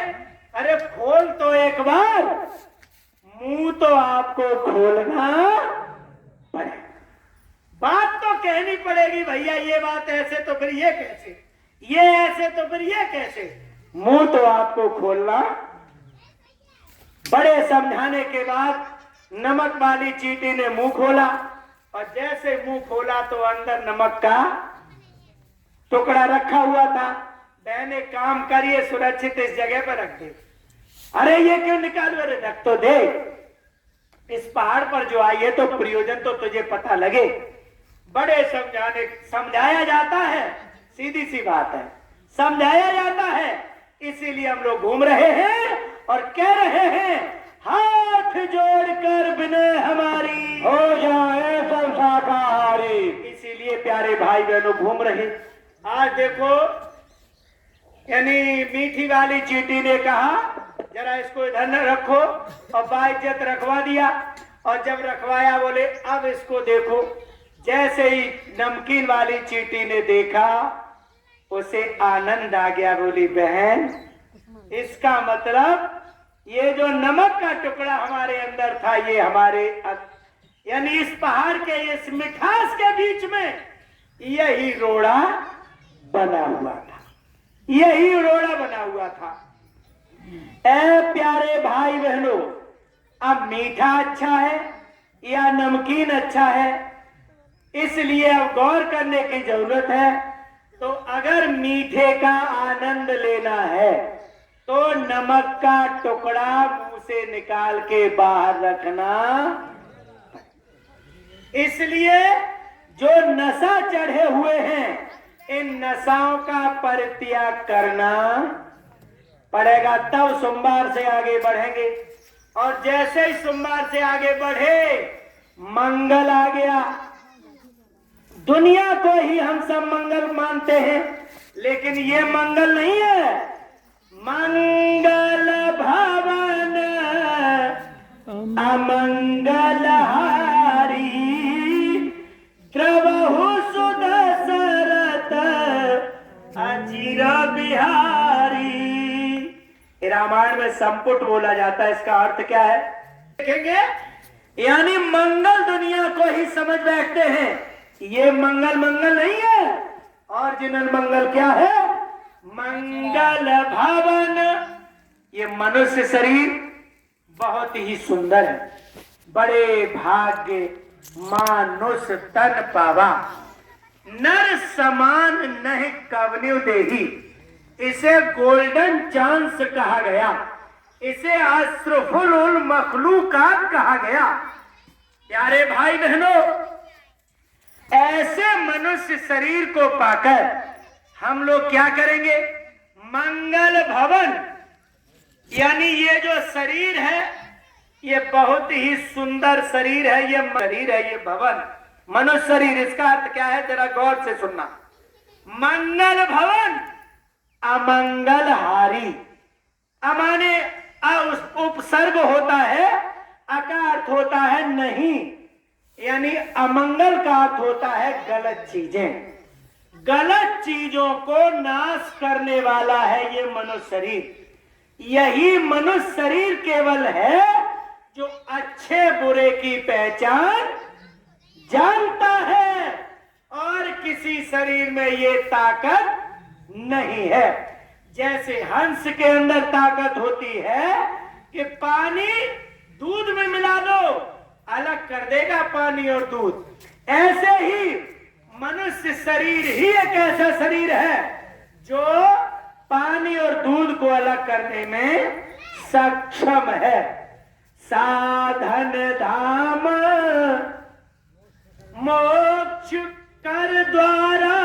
अरे खोल तो एक बार, मुंह तो आपको खोलना पड़ेगा। बात तो कहनी पड़ेगी भैया, ये बात ऐसे तो फिर ये कैसे, ये ऐसे तो फिर ये कैसे, मुंह तो आपको खोलना। बड़े समझाने के बाद नमक वाली चींटी ने मुंह खोला, और जैसे मुंह खोला तो अंदर नमक का टुकड़ा रखा हुआ था। मैंने काम करिए सुरक्षित इस जगह पर रख दे। अरे ये क्यों निकाल, अरे रख तो दे, इस पहाड़ पर जो आई है तो प्रयोजन तो तुझे पता लगे। बड़े समझाया जाता है, सीधी सी बात है, समझाया जाता है। इसीलिए हम लोग घूम रहे हैं और कह रहे हैं हाथ जोड़कर विनय हमारी हो जाए सब शाकाहारी। इसीलिए प्यारे भाई बहनों घूम रहे। आज देखो यानी मीठी वाली चींटी ने कहा जरा इसको इधर न रखो, और बाइज्जत रखवा दिया। और जब रखवाया बोले अब इसको देखो। जैसे ही नमकीन वाली चींटी ने देखा उसे आनंद आ गया। बोली बहन इसका मतलब ये जो नमक का टुकड़ा हमारे अंदर था, ये हमारे यानी इस पहाड़ के इस मिठास के बीच में यही रोड़ा बना हुआ था, यही रोड़ा बना हुआ था। ऐ प्यारे भाई बहनों, अब मीठा अच्छा है या नमकीन अच्छा है, इसलिए अब गौर करने की जरूरत है। तो अगर मीठे का आनंद लेना है तो नमक का टुकड़ा मुंह से निकाल के बाहर रखना। इसलिए जो नशा चढ़े हुए हैं, इन नशाओं का परित्याग करना पड़ेगा, तब सोमवार से आगे बढ़ेंगे। और जैसे ही सोमवार से आगे बढ़े मंगल आ गया। दुनिया को ही हम सब मंगल मानते हैं, लेकिन ये मंगल नहीं है। मंगल भवन अमंगल हारी, द्रवहु सुदशरथ अचिर बिहारी। रामायण में संपुट बोला जाता है, इसका अर्थ क्या है देखेंगे। यानी मंगल दुनिया को ही समझ बैठते हैं, ये मंगल मंगल नहीं है। ओरिजिनल मंगल क्या है? मंगल भवन। ये मनुष्य शरीर बहुत ही सुंदर है, बड़े भाग्य मानुष तन पावा, नर समान नहीं कवन्यु देही। इसे गोल्डन चांस कहा गया, इसे अशरफुल मखलूकात कहा गया। प्यारे भाई बहनों, ऐसे मनुष्य शरीर को पाकर हम लोग क्या करेंगे? मंगल भवन, यानी ये जो शरीर है ये बहुत ही सुंदर शरीर है, ये शरीर है, ये भवन मनुष्य शरीर। इसका अर्थ क्या है जरा गौर से सुनना। मंगल भवन अमंगल हारी। अमाने उपसर्ग होता है, अका अर्थ होता है नहीं, यानी अमंगल का अर्थ होता है गलत चीजें, गलत चीजों को नाश करने वाला है ये मनुष्य शरीर। यही मनुष्य शरीर केवल है जो अच्छे बुरे की पहचान जानता है, और किसी शरीर में ये ताकत नहीं है। जैसे हंस के अंदर ताकत होती है कि पानी दूध में मिला दो अलग कर देगा पानी और दूध, ऐसे ही मनुष्य शरीर ही एक ऐसा शरीर है जो पानी और दूध को अलग करने में सक्षम है। साधन धाम मोक्ष कर द्वारा,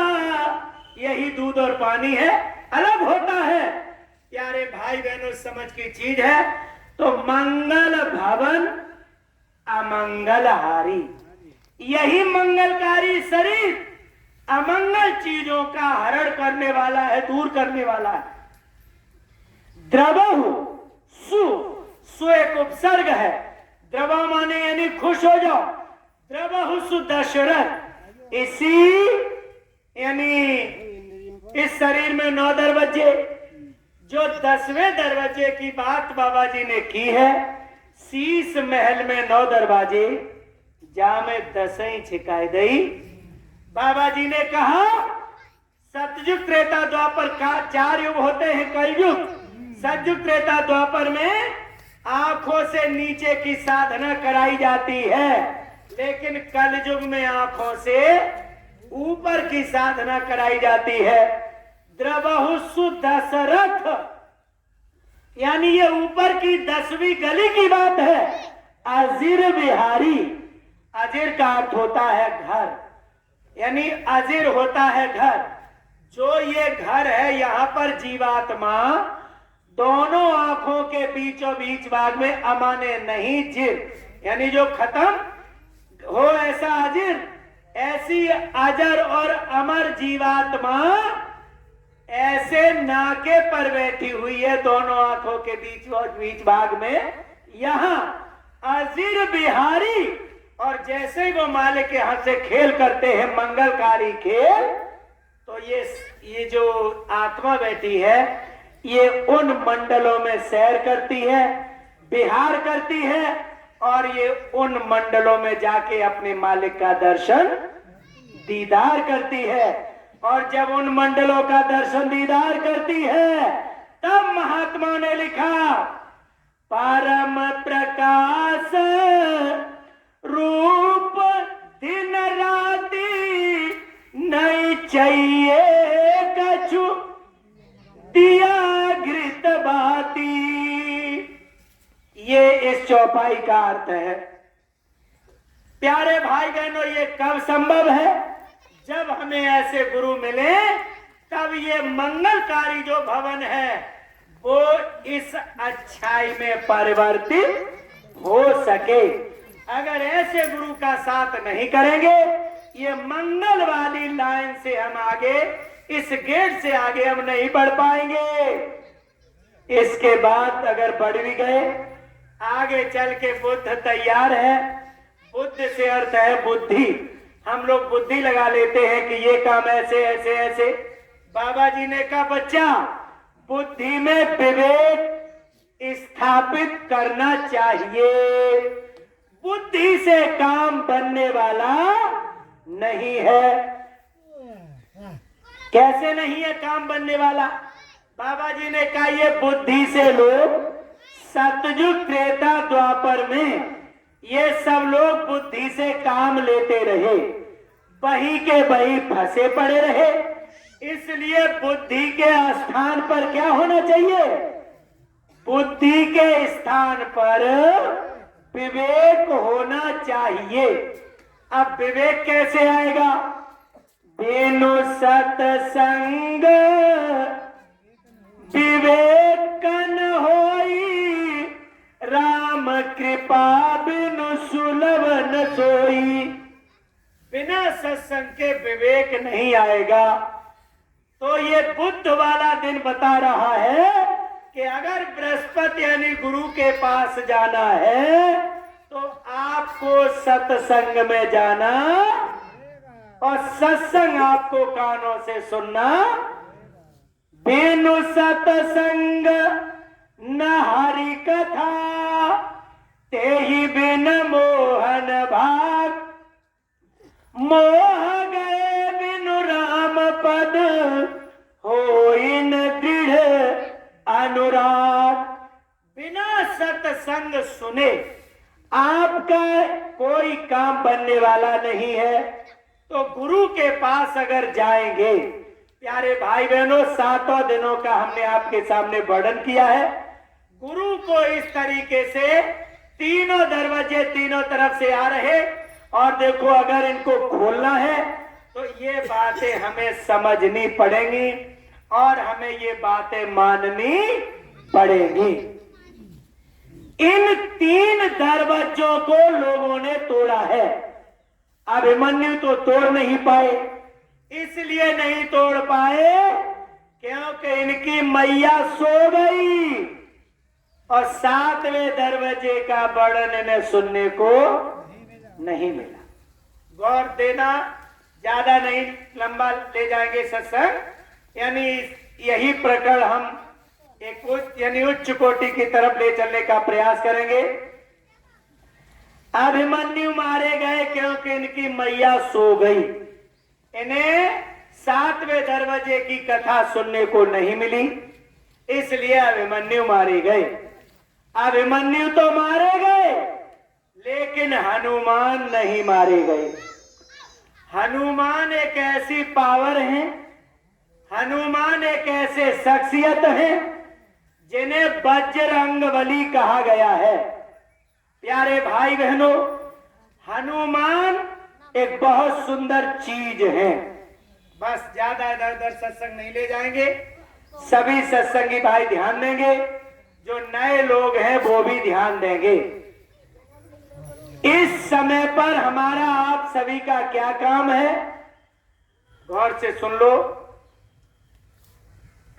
यही दूध और पानी है, अलग होता है। प्यारे भाई बहनों, समझ की चीज है। तो मंगल भवन अमंगलहारी, यही मंगलकारी शरीर अमंगल चीजों का हरण करने वाला है, दूर करने वाला है। द्रवहु सु, सु एक उपसर्ग है। द्रव माने यानी खुश हो जाओ। द्रवहु सु दशरथ, इसी यानी इस शरीर में 9 दरवाजे, जो 10वें दरवाजे की बात बाबा जी ने की है। शीश महल में 9 दरवाजे, जामे 10 छिकाई दई। बाबा जी ने कहा सतयुग त्रेता द्वापर का 4 युग होते हैं। कलयुग, सतयुग त्रेता द्वापर में आंखों से नीचे की साधना कराई जाती है, लेकिन कलयुग में आंखों से ऊपर की साधना कराई जाती है। द्रवहु दशरथ, यानी ये ऊपर की 10वीं गली की बात है। अजीर बिहारी, अजीर का अर्थ होता है घर, यानी अजीर होता है घर। जो ये घर है, यहाँ पर जीवात्मा दोनों आंखों के बीचों बीच भाग में अमाने नहीं जिर, यानी जो खत्म हो ऐसा अजीर, ऐसी अजर और अमर जीवात्मा ऐसे नाके पर बैठी हुई है, दोनों आंखों के बीच भाग में, यहाँ अजीर बिहारी। और जैसे वो मालिक के हाथ से खेल करते हैं मंगलकारी खेल, तो ये जो आत्मा बैठी है ये उन मंडलों में सैर करती है, विहार करती है, और ये उन मंडलों में जाके अपने मालिक का दर्शन दीदार करती है। और जब उन मंडलों का दर्शन दीदार करती है, तब महात्मा ने लिखा परम प्रकाश रूप दिन राती नहीं चाहिए कछु दिया घृत बाती। ये इस चौपाई का अर्थ है। प्यारे भाई बहनों, ये कब संभव है? जब हमें ऐसे गुरु मिले, तब ये मंगलकारी जो भवन है वो इस अच्छाई में परिवर्तित हो सके। अगर ऐसे गुरु का साथ नहीं करेंगे, ये मंगल वाली लाइन से हम आगे, इस गेट से आगे हम नहीं बढ़ पाएंगे। इसके बाद अगर बढ़ भी गए, आगे चल के बुद्ध तैयार है। बुद्ध से अर्थ है बुद्धि। हम लोग बुद्धि लगा लेते हैं कि ये काम ऐसे ऐसे ऐसे। बाबा जी ने कहा बच्चा, बुद्धि में विवेक स्थापित करना चाहिए। बुद्धि से काम बनने वाला नहीं है। कैसे नहीं है काम बनने वाला? बाबा जी ने कहा ये बुद्धि से लोग सतयुग त्रेता द्वापर में ये सब लोग बुद्धि से काम लेते रहे, बही के बही फंसे पड़े रहे। इसलिए बुद्धि के स्थान पर क्या होना चाहिए? बुद्धि के स्थान पर विवेक होना चाहिए। अब विवेक कैसे आएगा? बिनु सत्संग विवेकन होई, राम कृपा बिनु सुलभ न सोई। बिना सत्संग के विवेक नहीं आएगा। तो ये बुद्ध वाला दिन बता रहा है कि अगर बृहस्पति यानी गुरु के पास जाना है तो आपको सत्संग में जाना और सत्संग आपको कानों से सुनना। बिनु सत्संग न हरि कथा, तेहि बिन मोहन भाग। मोह गए बिनु राम पद, होइन दृढ़ अनुराग। बिना सत्संग सुने आपका कोई काम बनने वाला नहीं है। तो गुरु के पास अगर जाएंगे, प्यारे भाई बहनों, 7 दिनों का हमने आपके सामने वर्णन किया है। गुरु को इस तरीके से तीनों दरवाजे तीनों तरफ से आ रहे, और देखो अगर इनको खोलना है तो ये बातें हमें समझनी पड़ेंगी और हमें ये बातें माननी पड़ेगी। इन 3 दरवाजों को लोगों ने तोड़ा है। अभिमन्यु तो तोड़ नहीं पाए, इसलिए नहीं तोड़ पाए क्योंकि इनकी मैया सो गई और 7वें दरवाजे का वर्णन इन्हें सुनने को नहीं मिला। गौर देना, ज्यादा नहीं लंबा ले जाएंगे सत्संग, यानी यही प्रकरण हम एक उच्च कोटि की तरफ ले चलने का प्रयास करेंगे। अभिमन्यु मारे गए क्योंकि इनकी मैया सो गई। इन्हें 7वें दरवाजे की कथा सुनने को नहीं मिली, इसलिए अभिमन्यु मारे गए। अभिमन्यु तो मारे गए, लेकिन हनुमान नहीं मारे गए। हनुमान एक ऐसी पावर है, हनुमान एक ऐसे शख्सियत है जिन्हें बजरंगबली कहा गया है। प्यारे भाई बहनों, हनुमान एक बहुत सुंदर चीज है। बस ज्यादा इधर उधर सत्संग नहीं ले जाएंगे, सभी सत्संगी भाई ध्यान देंगे, जो नए लोग हैं वो भी ध्यान देंगे। इस समय पर हमारा आप सभी का क्या काम है, गौर से सुन लो।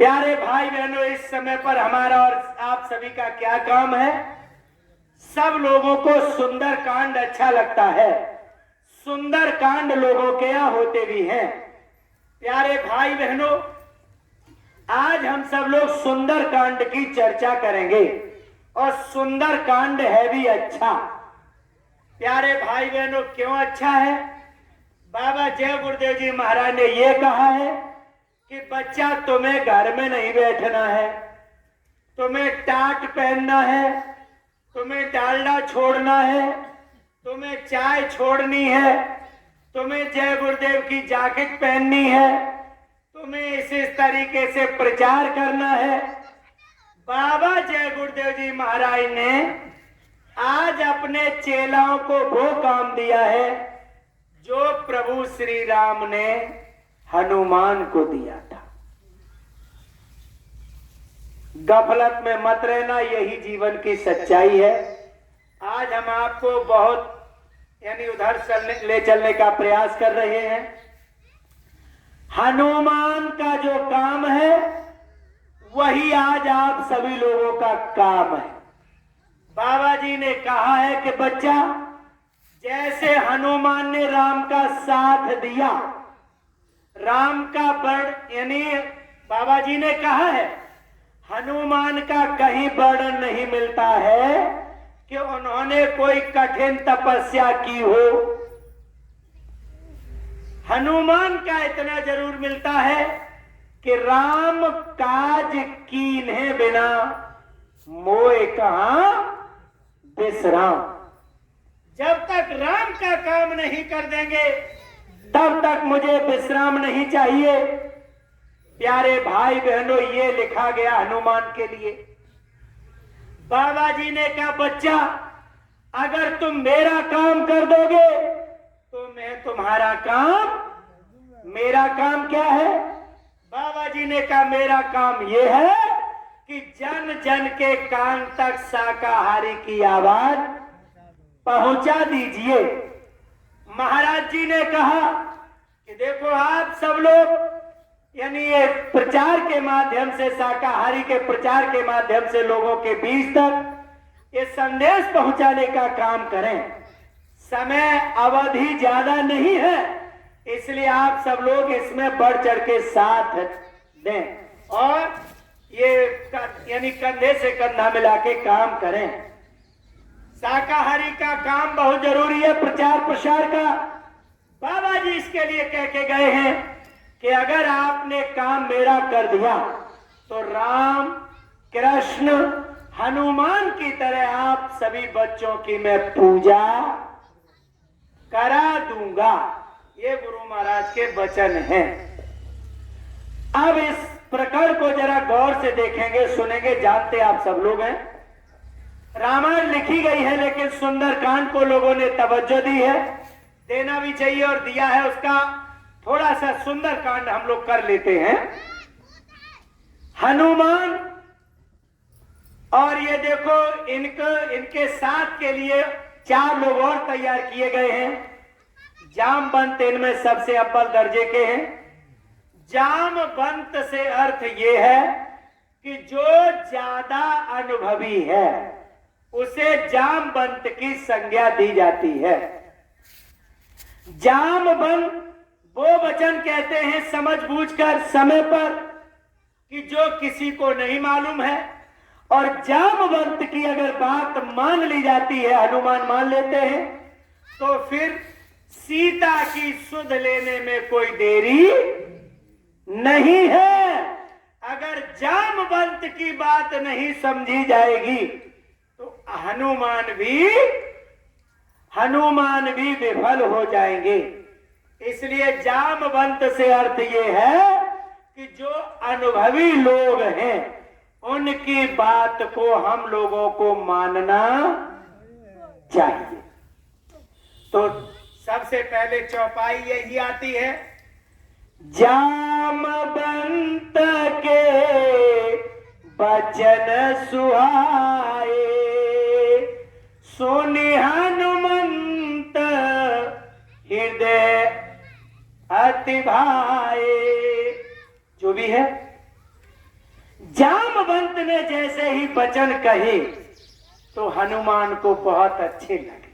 प्यारे भाई बहनों, इस समय पर हमारा और आप सभी का क्या काम है। सब लोगों को सुंदर कांड अच्छा लगता है, सुंदर कांड लोगों के यहाँ होते भी हैं। प्यारे भाई बहनों, आज हम सब लोग सुंदर कांड की चर्चा करेंगे, और सुंदर कांड है भी अच्छा। प्यारे भाई बहनों, क्यों अच्छा है? बाबा जय गुरुदेव जी महाराज ने यह कहा है कि बच्चा तुम्हें घर में नहीं बैठना है, तुम्हें टाट पहनना है, तुम्हें डालडा छोड़ना है, तुम्हें चाय छोड़नी है, तुम्हें जय गुरुदेव की जैकेट पहननी है, तुम्हें इस तरीके से प्रचार करना है। बाबा जय गुरुदेव जी महाराज ने आज अपने चेलाओं को वो काम दिया है जो प्रभु श्री राम ने हनुमान को दिया था। गफलत में मत रहना, यही जीवन की सच्चाई है। आज हम आपको बहुत यानी उधर ले चलने का प्रयास कर रहे हैं। हनुमान का जो काम है वही आज आप सभी लोगों का काम है। बाबा जी ने कहा है कि बच्चा, जैसे हनुमान ने राम का साथ दिया, राम का बड़ यानी बाबा जी ने कहा है हनुमान का कहीं वर्णन नहीं मिलता है कि उन्होंने कोई कठिन तपस्या की हो। हनुमान का इतना जरूर मिलता है कि राम काज कीन्हे बिना मोए कहां विश्राम। जब तक राम का काम नहीं कर देंगे तब तक मुझे विश्राम नहीं चाहिए। प्यारे भाई बहनों, ये लिखा गया हनुमान के लिए। बाबा जी ने कहा बच्चा, अगर तुम मेरा काम कर दोगे तो मैं तुम्हारा काम, मेरा काम क्या है? बाबा जी ने कहा मेरा काम यह है कि जन जन के कान तक शाकाहारी की आवाज पहुंचा दीजिए। महाराज जी ने कहा कि देखो आप सब लोग यानी ये प्रचार के माध्यम से, शाकाहारी के प्रचार के माध्यम से लोगों के बीच तक ये संदेश पहुंचाने का काम करें। समय अवधि ज्यादा नहीं है, इसलिए आप सब लोग इसमें बढ़ चढ़ के साथ दें और ये यानी कंधे से कंधा मिला के काम करें। शाकाहारी का काम बहुत जरूरी है, प्रचार प्रसार का। बाबा जी इसके लिए कह के गए हैं कि अगर आपने काम मेरा कर दिया तो राम कृष्ण हनुमान की तरह आप सभी बच्चों की मैं पूजा करा दूंगा। ये गुरु महाराज के वचन हैं। अब इस प्रकरण को जरा गौर से देखेंगे, सुनेंगे। जानते आप सब लोग हैं, रामायण लिखी गई है लेकिन सुंदरकांड को लोगों ने तवज्जो दी है, देना भी चाहिए और दिया है। उसका थोड़ा सा सुंदरकांड हम लोग कर लेते हैं। हनुमान और ये देखो इनके साथ के लिए 4 लोग और तैयार किए गए हैं। जामवंत इनमें सबसे अव्वल दर्जे के हैं। जामवंत से अर्थ ये है कि जो ज्यादा अनुभवी है उसे जामवंत की संज्ञा दी जाती है। जामवंत वो वचन कहते हैं समझ बूझकर, समय पर, कि जो किसी को नहीं मालूम है। और जामवंत की अगर बात मान ली जाती है, हनुमान मान लेते हैं, तो फिर सीता की सुध लेने में कोई देरी नहीं है। अगर जामवंत की बात नहीं समझी जाएगी तो हनुमान भी विफल हो जाएंगे। इसलिए जामवंत से अर्थ ये है कि जो अनुभवी लोग हैं उनकी बात को हम लोगों को मानना चाहिए। तो सबसे पहले चौपाई यही आती है, जामवंत के वचन सुहाए, सुनि हनुमंत हृदय अति भाए। जो भी है, जामवंत ने जैसे ही वचन कहे तो हनुमान को बहुत अच्छे लगे,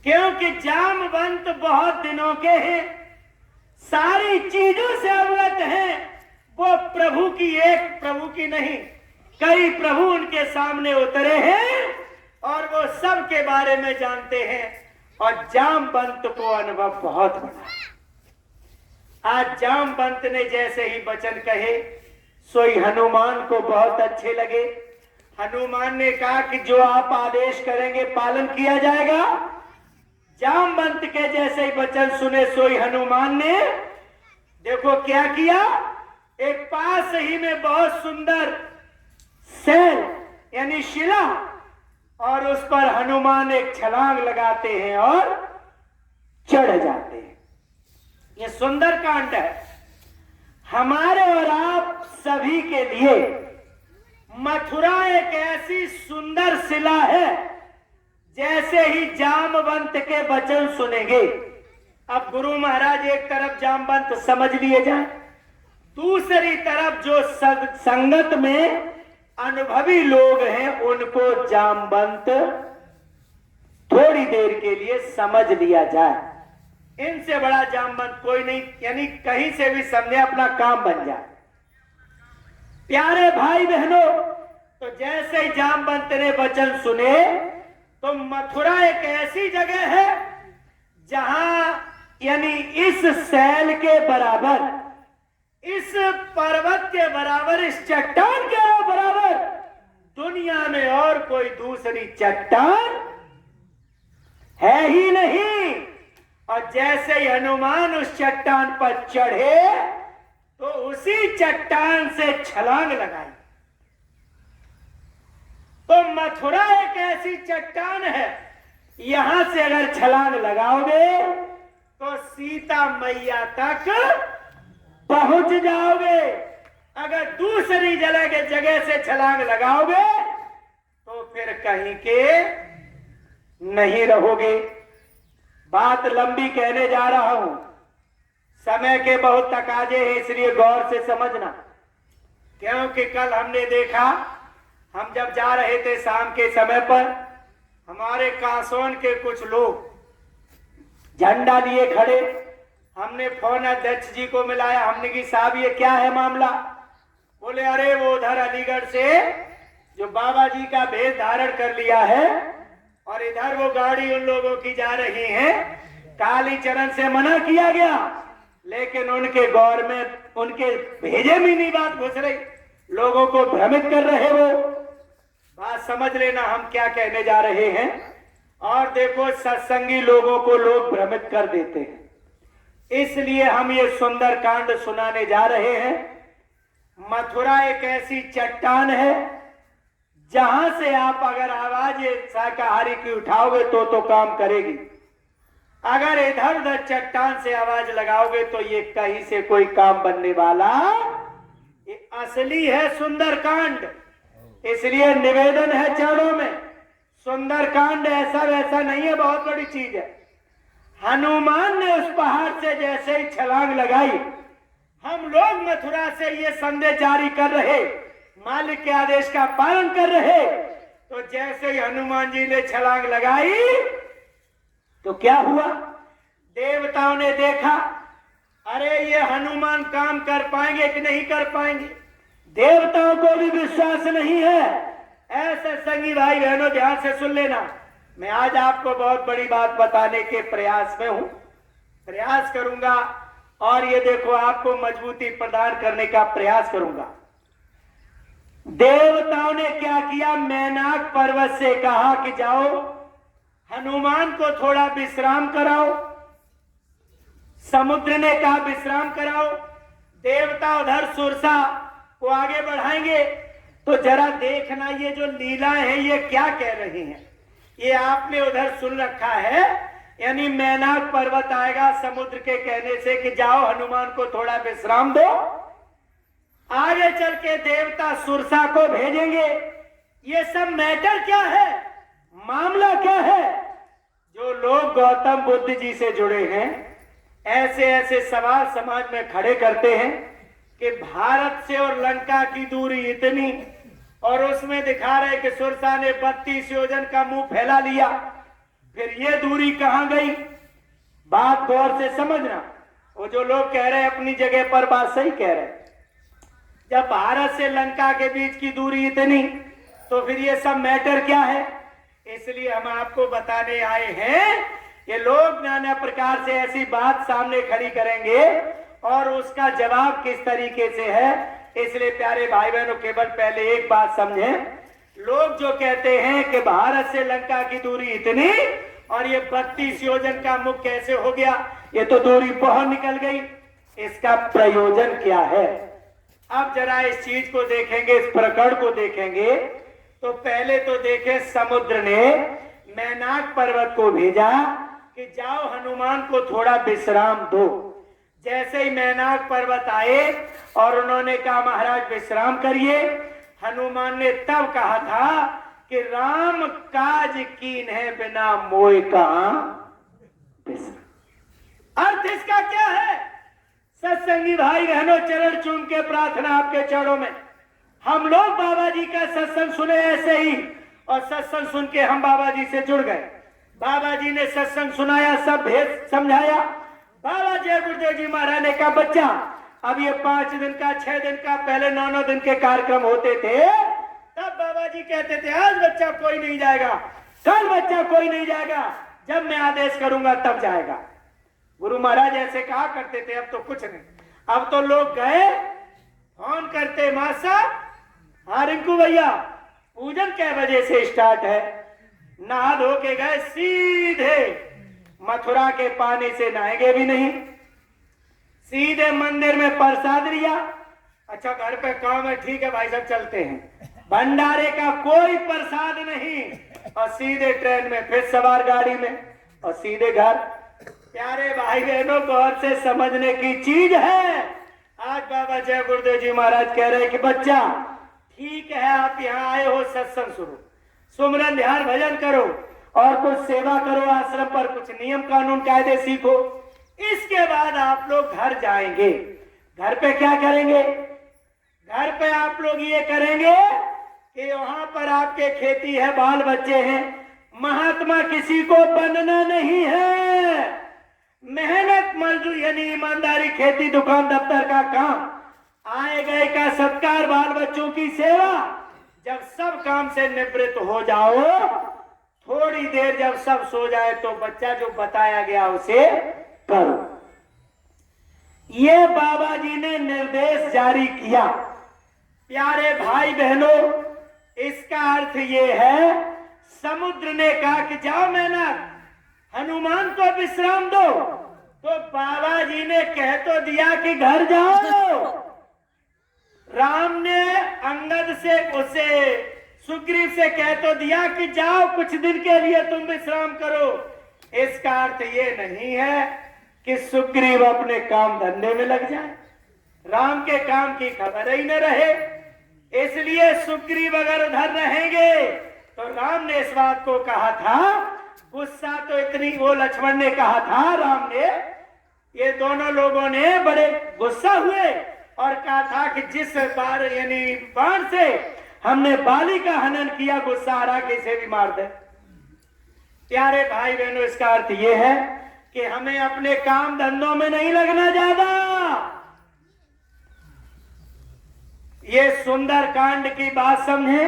क्योंकि जामवंत बहुत दिनों के हैं, सारी चीजों से अवगत हैं। वो प्रभु की नहीं, कई प्रभु उनके सामने उतरे हैं और वो सब के बारे में जानते हैं। और जामवंत को अनुभव बहुत बड़ा। आज जामवंत ने जैसे ही वचन कहे सोई हनुमान को बहुत अच्छे लगे। हनुमान ने कहा कि जो आप आदेश करेंगे पालन किया जाएगा। जामवंत के जैसे ही वचन सुने सोई हनुमान ने देखो क्या किया, एक पास ही में बहुत सुंदर सैल यानी शिला, और उस पर हनुमान एक छलांग लगाते हैं और चढ़ जाते हैं। ये सुंदरकांड है। हमारे और आप सभी के लिए मथुरा एक ऐसी सुंदर शिला है, जैसे ही जामवंत के वचन सुनेंगे। अब गुरु महाराज एक तरफ जामवंत समझ लिए जाए, दूसरी तरफ जो संगत में अनुभवी लोग हैं उनको जामवंत थोड़ी देर के लिए समझ लिया जाए। इनसे बड़ा जामवंत कोई नहीं, यानी कहीं से भी समझे अपना काम बन जाए। प्यारे भाई बहनों, तो जैसे ही जामवंत ने वचन सुने तो मथुरा एक ऐसी जगह है जहां यानी इस सैल के बराबर, इस पर्वत के बराबर, इस चट्टान के बराबर दुनिया में और कोई दूसरी चट्टान है ही नहीं। और जैसे ही हनुमान उस चट्टान पर चढ़े तो उसी चट्टान से छलांग लगाई। तो मथुरा एक ऐसी चट्टान है, यहां से अगर छलांग लगाओगे तो सीता मैया तक पहुंच जाओगे। अगर दूसरी जगह से छलांग लगाओगे तो फिर कहीं के नहीं रहोगे। बात लंबी कहने जा रहा हूं, समय के बहुत तकाजे हैं, इसलिए गौर से समझना। क्योंकि कल हमने देखा, हम जब जा रहे थे शाम के समय पर, हमारे कासोन के कुछ लोग झंडा लिए खड़े हमने फोन अध्यक्ष जी को मिलाया, हमने कि साहब ये क्या है मामला? बोले अरे वो उधर अलीगढ़ से जो बाबा जी का भेष धारण कर लिया है और इधर वो गाड़ी उन लोगों की जा रही है, कालीचरण से मना किया गया, लेकिन उनके गौर में उनके भेजे में नहीं बात घुस रही, लोगों को भ्रमित कर रहे वो। बात समझ लेना हम क्या कहने जा रहे हैं। और देखो सत्संगी लोगों को लोग भ्रमित कर देते हैं, इसलिए हम ये सुंदर कांड सुनाने जा रहे हैं। मथुरा एक ऐसी चट्टान है जहां से आप अगर आवाज शाकाहारी की उठाओगे तो काम करेगी, अगर इधर उधर चट्टान से आवाज लगाओगे तो ये कहीं से कोई काम बनने वाला। ये असली है सुंदर कांड, इसलिए निवेदन है चरणों में। सुंदर कांड ऐसा वैसा नहीं है, बहुत बड़ी चीज है। हनुमान ने उस पहाड़ से जैसे ही छलांग लगाई, हम लोग मथुरा से ये संदेश जारी कर रहे, मालिक के आदेश का पालन कर रहे, तो जैसे ही हनुमान जी ने छलांग लगाई तो क्या हुआ? देवताओं ने देखा, अरे ये हनुमान काम कर पाएंगे कि नहीं कर पाएंगे। देवताओं को भी विश्वास नहीं है। ऐसे संगी भाई बहनों ध्यान से सुन लेना, मैं आज आपको बहुत बड़ी बात बताने के प्रयास में हूं, प्रयास करूंगा और ये देखो आपको मजबूती प्रदान करने का प्रयास करूंगा। देवताओं ने क्या किया? मैनाक पर्वत से कहा कि जाओ हनुमान को थोड़ा विश्राम कराओ। समुद्र ने कहा विश्राम कराओ। देवता उधर सुरसा को आगे बढ़ाएंगे, तो जरा देखना ये जो लीलाएं हैं ये क्या कह रही हैं। ये आपने उधर सुन रखा है, यानी मैनाक पर्वत आएगा समुद्र के कहने से कि जाओ हनुमान को थोड़ा विश्राम दो। आगे चल के देवता सुरसा को भेजेंगे। ये सब मैटर क्या है, मामला क्या है? जो लोग गौतम बुद्ध जी से जुड़े हैं ऐसे ऐसे सवाल समाज में खड़े करते हैं कि भारत से और लंका की दूरी इतनी, और उसमें दिखा रहे कि सुरसा ने 32 योजन का मुंह फैला लिया, फिर ये दूरी कहां गई? बात गौर से समझना। वो जो लोग कह रहे हैं अपनी जगह पर बात सही कह रहे हैं, जब भारत से लंका के बीच की दूरी इतनी, तो फिर ये सब मैटर क्या है? इसलिए हम आपको बताने आए हैं। ये लोग नाना प्रकार से ऐसी बात सामने खड़ी करेंगे और उसका जवाब किस तरीके से है। इसलिए प्यारे भाई बहनों केवल पहले एक बात समझें, लोग जो कहते हैं कि भारत से लंका की दूरी इतनी और ये 32 योजन का मुख कैसे हो गया, ये तो दूरी बहुत निकल गई, इसका प्रयोजन क्या है? अब जरा इस चीज को देखेंगे, इस प्रकरण को देखेंगे। तो पहले तो देखें, समुद्र ने मैनाक पर्वत को भेजा कि जाओ हनुमान को थोड़ा विश्राम दो। जैसे ही मैनाक पर्वत आए और उन्होंने कहा महाराज विश्राम करिए, हनुमान ने तब कहा था कि राम काज कीन है बिना मोह कहां विश्राम। अर्थ इसका क्या है? सत्संगी भाई बहनों चरण चूम के प्रार्थना आपके चरणों में। हम लोग बाबा जी का सत्संग सुने ऐसे ही, और सत्संग सुन के हम बाबा जी से जुड़ गए। बाबा जी ने सत्संग सुनाया, सब भेद समझाया। बाबा जय गुरुदेव जी महाराज ने कहा बच्चा अब ये 5 दिन का 6 दिन का पहले 9 दिन के कार्यक्रम होते थे, तब बाबा जी कहते थे आज बच्चा कोई नहीं जाएगा, कल बच्चा कोई नहीं जाएगा, जब मैं आदेश करूंगा तब जाएगा। गुरु महाराज ऐसे कहा करते थे। अब तो कुछ नहीं, अब तो लोग गए फोन करते, मां साहब हाँ रिंकू भैया पूजन कै बजे से स्टार्ट है? नहा धो के गए, सीधे मथुरा के पानी से नहाएंगे भी नहीं, सीधे मंदिर में प्रसाद लिया। अच्छा घर पे काम है, ठीक है भाई साहब चलते हैं। भंडारे का कोई प्रसाद नहीं, और सीधे ट्रेन में फिर सवार गाड़ी में और सीधे घर। प्यारे भाई बहनों गौर से समझने की चीज है। आज बाबा जय गुरुदेव जी महाराज कह रहे हैं कि बच्चा ठीक है आप यहाँ आए हो, सत्संग सुनो, सुमरन ध्यान भजन करो और कुछ सेवा करो, आश्रम पर कुछ नियम कानून कायदे सीखो, इसके बाद आप लोग घर जाएंगे। घर पे क्या करेंगे? घर पे आप लोग ये करेंगे कि वहां पर आपके खेती है, बाल बच्चे हैं, महात्मा किसी को बनना नहीं है, मेहनत मजदूर यानी ईमानदारी, खेती, दुकान, दफ्तर का काम, आए गए का सत्कार, बाल बच्चों की सेवा, जब सब काम से निवृत्त हो जाओ, थोड़ी देर जब सब सो जाए तो बच्चा जो बताया गया उसे करो। ये बाबा जी ने निर्देश जारी किया। प्यारे भाई बहनों, इसका अर्थ ये है, समुद्र ने कहा कि जाओ मेनक, हनुमान को विश्राम दो, तो बाबा जी ने कह तो दिया कि घर जाओ। राम ने अंगद से, उसे सुग्रीव से कह तो दिया कि जाओ कुछ दिन के लिए तुम विश्राम करो। इसका अर्थ ये नहीं है कि सुग्रीव अपने काम धंधे में लग जाए, राम के काम की खबर ही न रहे। इसलिए सुग्रीव अगर उधर रहेंगे तो राम ने इस बात को कहा था, गुस्सा तो इतनी, वो लक्ष्मण ने कहा था, राम ने, ये दोनों लोगों ने बड़े गुस्सा हुए और कहा था कि जिस बार यानी बाण से हमने बाली का हनन किया, गुस्सा आ रहा कि इसे भी मार दे। प्यारे भाई बहनों, इसका अर्थ ये है कि हमें अपने काम धंधों में नहीं लगना ज्यादा। ये सुंदर कांड की बात समझे,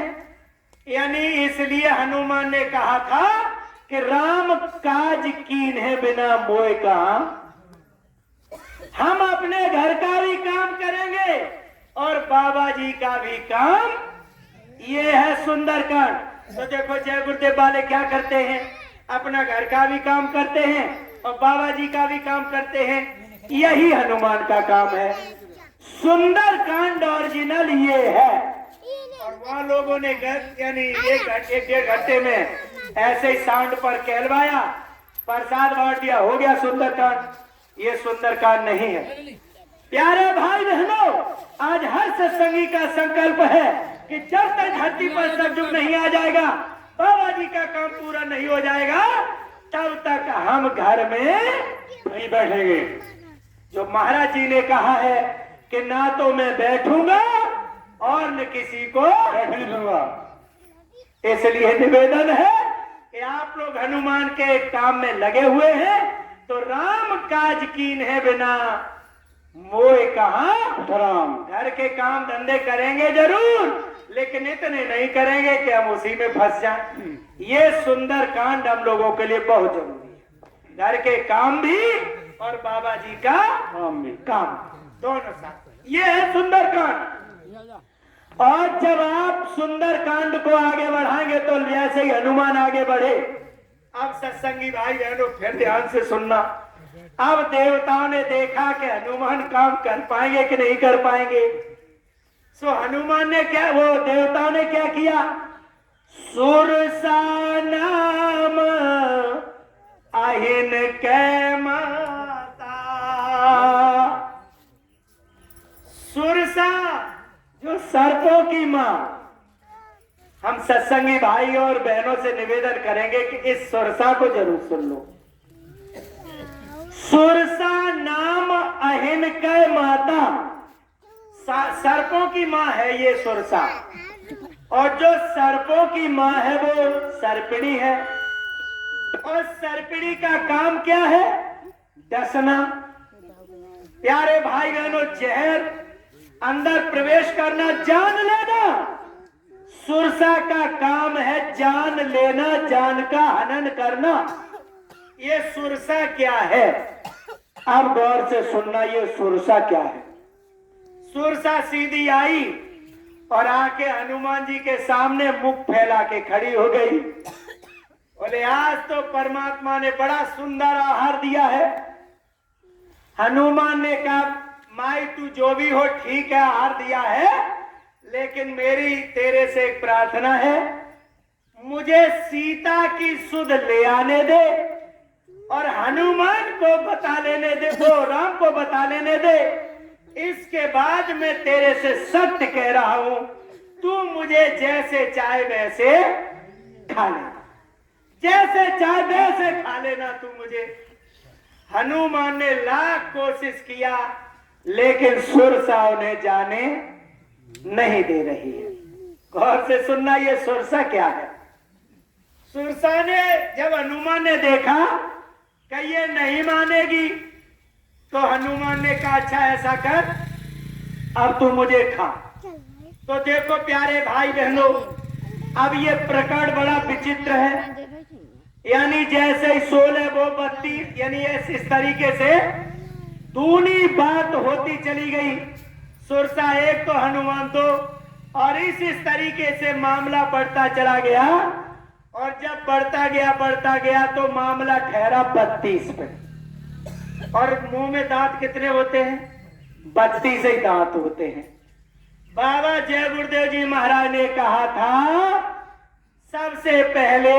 यानी इसलिए हनुमान ने कहा था कि राम काज कीन है बिना मोह का। हम अपने घर का भी काम करेंगे और बाबा जी का भी काम। ये है सुंदरकांड। तो देखो जय गुरुदेव वाले क्या करते हैं, अपना घर का भी काम करते हैं और बाबा जी का भी काम करते हैं। यही हनुमान का काम है। सुंदरकांड ओरिजिनल ये है। और वहां लोगों ने यानी एक डेढ़ घंटे में ऐसे ही साउंड पर कहलवाया, प्रसाद बांट दिया, हो गया सुंदरकांड। ये सुंदरकांड नहीं है। प्यारे भाई बहनों, आज हर सत्संगी का संकल्प है कि जब तक धरती पर सतयुग नहीं आ जाएगा, बाबा जी का काम पूरा नहीं हो जाएगा, तब तक हम घर में नहीं बैठेंगे। जो महाराज जी ने कहा है कि ना तो मैं बैठूंगा और न किसी को बैठने दूंगा। इसलिए निवेदन है कि आप लोग हनुमान के काम में लगे हुए हैं, तो राम काज कीन है बिना मोह कहां राम। घर के काम धंधे करेंगे जरूर, लेकिन इतने नहीं करेंगे कि हम उसी में फंस जाएं। ये सुंदर कांड हम लोगों के लिए बहुत जरूरी है। घर के काम भी और बाबा जी का काम दोनों साथ। ये है सुंदर कांड। और जब आप सुंदर कांड को आगे बढ़ाएंगे तो जैसे ही हनुमान आगे बढ़े, अब सत्संगी भाई बहनों फिर ध्यान से सुनना। अब देवताओं ने देखा कि हनुमान काम कर पाएंगे कि नहीं कर पाएंगे। सो हनुमान ने क्या, वो देवताओं ने क्या किया, सुरसा नाम अहिन कै माता। सुरसा जो सर्पों की मां, हम सत्संगी भाई और बहनों से निवेदन करेंगे कि इस सुरसा को जरूर सुन लो। सुरसा नाम अहिन कै माता, सर्पों की मां है ये सुरसा। और जो सर्पों की मां है वो सर्पिणी है। और सर्पिणी का काम क्या है, डसना। प्यारे भाई बहनों, जहर अंदर प्रवेश करना, जान लेना। सुरसा का काम है जान लेना, जान का हनन करना। ये सुरसा क्या है, अब गौर से सुनना। ये सुरसा क्या है। सुरसा सीधी आई और आके हनुमान जी के सामने मुख फैला के खड़ी हो गई। बोले आज तो परमात्मा ने बड़ा सुंदर आहार दिया है। हनुमान ने कहा माई तू जो भी हो ठीक है, आहार दिया है, लेकिन मेरी तेरे से एक प्रार्थना है, मुझे सीता की सुध ले आने दे और हनुमान को बता लेने दे, वो राम को बता लेने दे। इसके बाद मैं तेरे से सत्य कह रहा हूं, तू मुझे जैसे चाहे वैसे खा ले, जैसे चाहे वैसे खा लेना तू मुझे। हनुमान ने लाख कोशिश किया, लेकिन सुरसा उन्हें जाने नहीं दे रही है। गौर से सुनना, ये सुरसा क्या है। सुरसा ने, जब हनुमान ने देखा कहिए नहीं मानेगी तो हनुमान ने कहा अच्छा ऐसा कर, अब तू मुझे खा। तो देखो प्यारे भाई बहनों, अब ये प्रकरण बड़ा विचित्र है। यानी जैसे 16 वो 32, यानी इस तरीके से दूनी बात होती चली गई। सुरसा एक तो हनुमान दो, और इस तरीके से मामला बढ़ता चला गया। और जब बढ़ता गया तो मामला ठहरा 32 पे। और मुंह में दांत कितने होते हैं? 32 ही दांत होते हैं। बाबा जय गुरुदेव जी महाराज ने कहा था सबसे पहले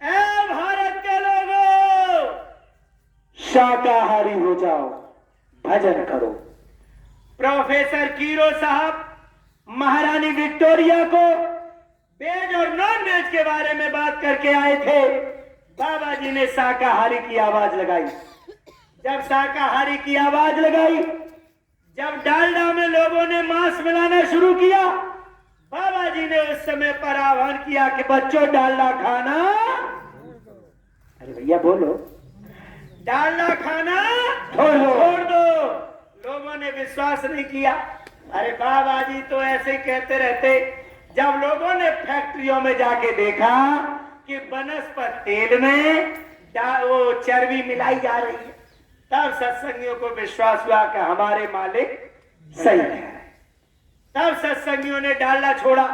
ए भारत के लोगों, शाकाहारी हो जाओ, भजन करो। प्रोफेसर कीरो साहब महारानी विक्टोरिया को वेज और नॉन वेज के बारे में बात करके आए थे। बाबा जी ने शाकाहारी की आवाज लगाई। जब शाकाहारी की आवाज लगाई, जब डालडा में लोगों ने मांस मिलाना शुरू किया, बाबा जी ने उस समय पर आह्वान किया कि बच्चों डालडा खाना, अरे भैया बोलो, डालडा खाना छोड़ दो। लोगों ने विश्वास नहीं किया। अरे बाबा जी तो ऐसे ही कहते रहते। जब लोगों ने फैक्ट्रियों में जाके देखा कि वनस्पति तेल में वो चर्बी मिलाई जा रही है, तब सत्संगियों को विश्वास हुआ कि हमारे मालिक सही है। तब सत्संगियों ने डालडा छोड़ा,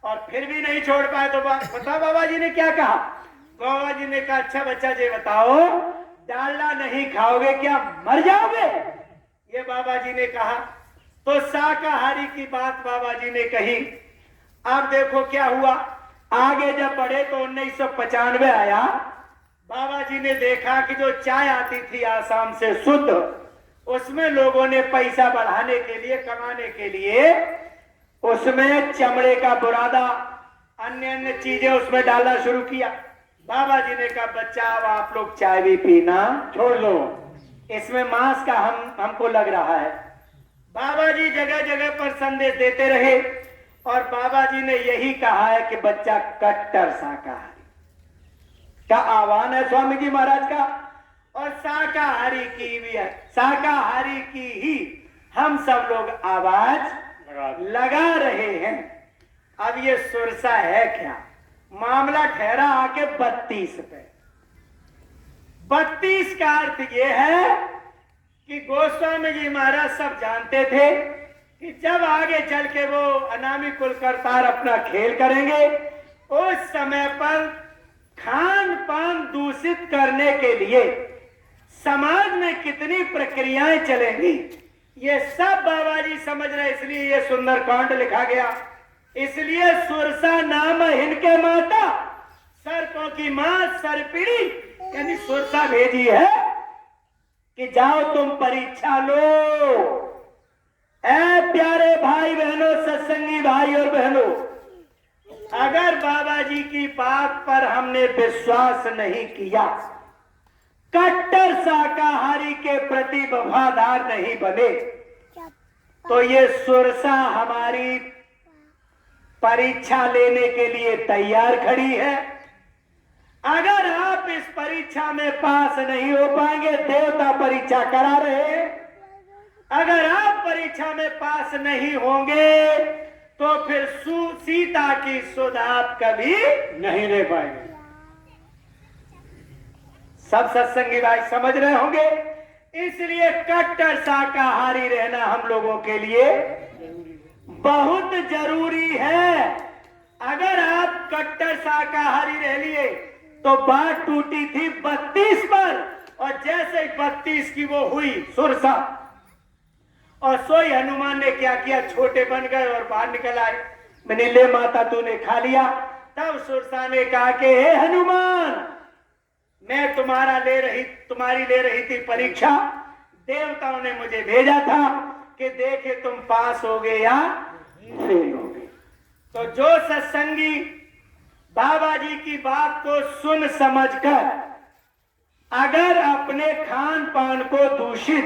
और फिर भी नहीं छोड़ पाए। तो बताओ बाबा जी ने क्या कहा? बाबा जी ने कहा अच्छा बच्चा जी बताओ, डालडा नहीं खाओगे क्या मर जाओगे? ये बाबा जी ने कहा। तो शाकाहारी की बात बाबा जी ने कही। अब देखो क्या हुआ। आगे जब बढ़े तो 1995 आया। बाबा जी ने देखा कि जो चाय आती थी आसाम से शुद्ध, उसमें लोगों ने पैसा बढ़ाने के लिए, कमाने के लिए उसमें चमड़े का बुरादा, अन्य चीजें उसमें डालना शुरू किया। बाबा जी ने कहा बच्चा अब आप लोग चाय भी पीना छोड़ लो, इसमें मांस का हमको लग रहा है। बाबा जी जगह जगह पर संदेश देते रहे, और बाबा जी ने यही कहा है कि बच्चा कट्टर शाकाहारी का आह्वान है स्वामी जी महाराज का, और शाकाहारी की भी है। शाकाहारी की ही हम सब लोग आवाज लगा रहे हैं। अब ये सुरसा है क्या? मामला ठहरा आके 32 पे। 32 का अर्थ ये है कि गोस्वामी जी महाराज सब जानते थे कि जब आगे चल के वो अनामी कुल करतार अपना खेल करेंगे, उस समय पर खान पान दूषित करने के लिए समाज में कितनी प्रक्रियाएं चलेंगी, ये सब बाबा जी समझ रहे। इसलिए ये सुंदरकांड लिखा गया। इसलिए सुरसा नाम इनके माता, सर्पों की मां सर्पिणी, यानी सुरसा भेजी है कि जाओ तुम परीक्षा लो। ऐ प्यारे भाई बहनों, सत्संगी भाई और बहनों, अगर बाबा जी की बात पर हमने विश्वास नहीं किया, कट्टर शाकाहारी के प्रति वफादार नहीं बने, तो ये सुरसा हमारी परीक्षा लेने के लिए तैयार खड़ी है। अगर आप इस परीक्षा में पास नहीं हो पाएंगे, देवता परीक्षा करा रहे हैं, अगर आप परीक्षा में पास नहीं होंगे तो फिर सीता की सुध आप कभी नहीं ले पाएंगे। सब सत्संगी भाई समझ रहे होंगे। इसलिए कट्टर शाकाहारी रहना हम लोगों के लिए बहुत जरूरी है। अगर आप कट्टर शाकाहारी रह लिए तो बात टूटी थी 32 पर, और जैसे 32 की वो हुई सुरसा, और सोई हनुमान ने क्या किया, छोटे बन गए और बाहर निकल आए। मैंने ले माता तूने खा लिया। तब सुरसा ने कहा कि हे हनुमान, मैं तुम्हारी ले रही थी परीक्षा। देवताओं ने मुझे भेजा था कि देखे तुम पास हो गए या फेल हो गए। तो जो सत्संगी बाबा जी की बात को सुन समझकर अगर अपने खान पान को दूषित,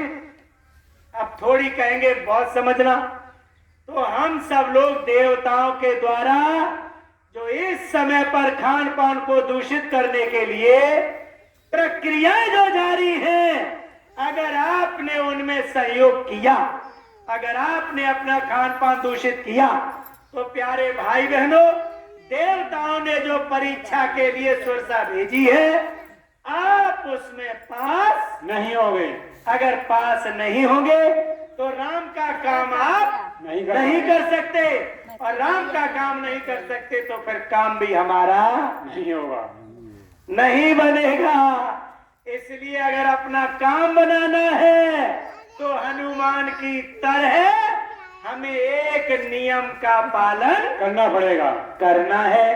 अब थोड़ी कहेंगे बहुत समझना, तो हम सब लोग देवताओं के द्वारा जो इस समय पर खान पान को दूषित करने के लिए प्रक्रियाएं जो जारी हैं, अगर आपने उनमें सहयोग किया, अगर आपने अपना खान पान दूषित किया, तो प्यारे भाई बहनों, देवताओं ने जो परीक्षा के लिए सुरसा भेजी है, आप उसमें पास नहीं होंगे। अगर पास नहीं होंगे तो राम का काम आप नहीं कर सकते, और राम का काम नहीं कर सकते तो फिर काम भी हमारा नहीं होगा, नहीं बनेगा। इसलिए अगर अपना काम बनाना है तो हनुमान की तरह हमें एक नियम का पालन करना है।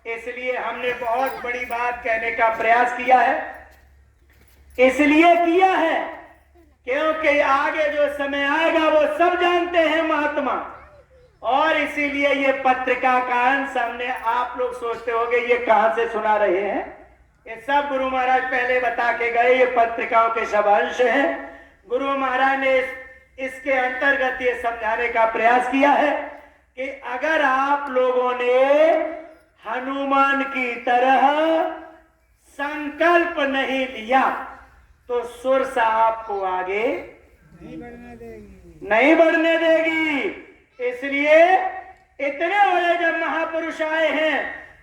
इसलिए हमने बहुत बड़ी बात कहने का प्रयास किया है, इसलिए किया है क्योंकि आगे जो समय आएगा वो सब जानते हैं महात्मा, और इसीलिए ये पत्रिका का अंश हमने, आप लोग सोचते होंगे ये कहां से सुना रहे हैं, ये सब गुरु महाराज पहले बता के गए, ये पत्रिकाओं के सब अंश हैं। गुरु महाराज ने इसके अंतर्गत ये समझाने का प्रयास किया है कि अगर आप लोगों ने हनुमान की तरह संकल्प नहीं लिया तो सुरसा आपको आगे नहीं बढ़ने देगी। इसलिए इतने बड़े जब महापुरुष आए हैं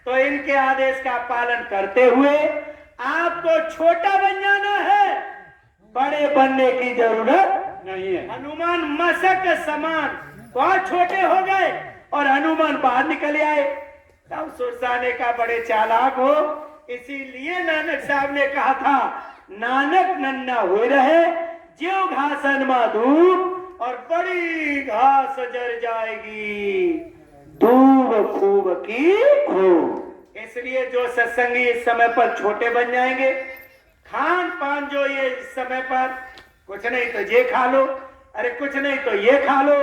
तो इनके आदेश का पालन करते हुए आपको छोटा बन जाना है, बड़े बनने की जरूरत नहीं है। हनुमान मशक समान बहुत छोटे हो गए और हनुमान बाहर निकल आए। तब सुरसा ने कहा बड़े चालाक हो, इसीलिए नानक साहब ने कहा था नानक नन्ना हो रहे ज्यों घासन माधूप, और बड़ी घास जर जाएगी दूब खूब की खूब। इसलिए जो सत्संगी इस समय पर छोटे बन जाएंगे, खान पान जो ये इस समय पर कुछ नहीं तो ये खा लो, अरे कुछ नहीं तो ये खा लो,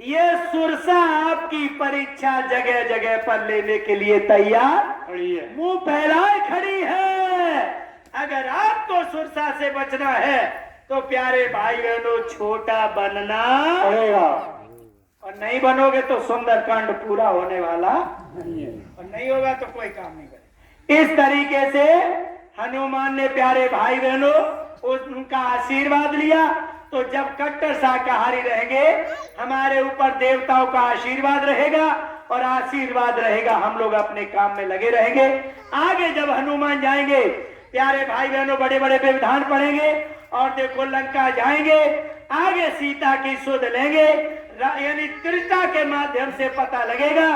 ये सुरसा आपकी परीक्षा जगह जगह पर लेने के लिए तैयार खड़ी है, मुंह फैलाए खड़ी है। अगर आपको सुरसा से बचना है तो प्यारे भाई बहनों छोटा बनना पड़ेगा, और नहीं बनोगे तो सुंदरकांड पूरा होने वाला नहीं है, और नहीं होगा तो कोई काम नहीं करेगा। इस तरीके से हनुमान ने प्यारे भाई बहनों उनका आशीर्वाद लिया, तो जब कट्टर शाकाहारी रहेंगे हमारे ऊपर देवताओं का आशीर्वाद रहेगा, और आशीर्वाद रहेगा हम लोग अपने काम में लगे रहेंगे। आगे जब हनुमान जाएंगे प्यारे भाई बहनों बड़े बड़े व्यवधान पढ़ेंगे, और देखो लंका जाएंगे, आगे सीता की सुध लेंगे, यानी त्रिता के माध्यम से पता लगेगा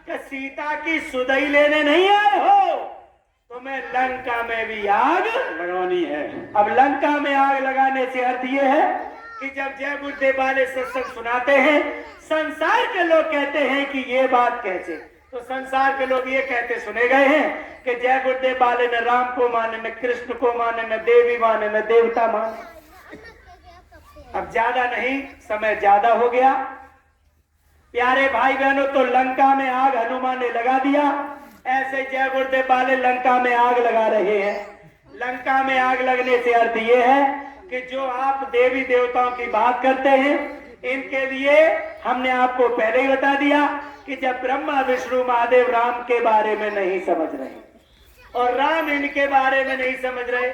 कि सीता की सुध ही लेने नहीं आए हो, तुम्हें लंका में भी आग लगानी है। अब लंका में आग लगाने से अर्थ ये है कि जब जय गुरुदेव वाले सत्संग सुनाते हैं, संसार के लोग कहते हैं कि ये बात कैसे, तो संसार के लोग ये कहते सुने गए हैं कि जय गुरुदेव वाले न राम को माने, न कृष्ण को माने, न देवी माने, न देवता माने। अब ज्यादा नहीं, समय ज्यादा हो गया प्यारे भाई बहनों, तो लंका में आग हनुमान ने लगा दिया। ऐसे जय गुरुदेव वाले लंका में आग लगा रहे हैं। लंका में आग लगने से अर्थ ये है कि जो आप देवी देवताओं की बात करते हैं, इनके लिए हमने आपको पहले ही बता दिया कि जब ब्रह्मा विष्णु महादेव राम के बारे में नहीं समझ रहे और राम इनके बारे में नहीं समझ रहे,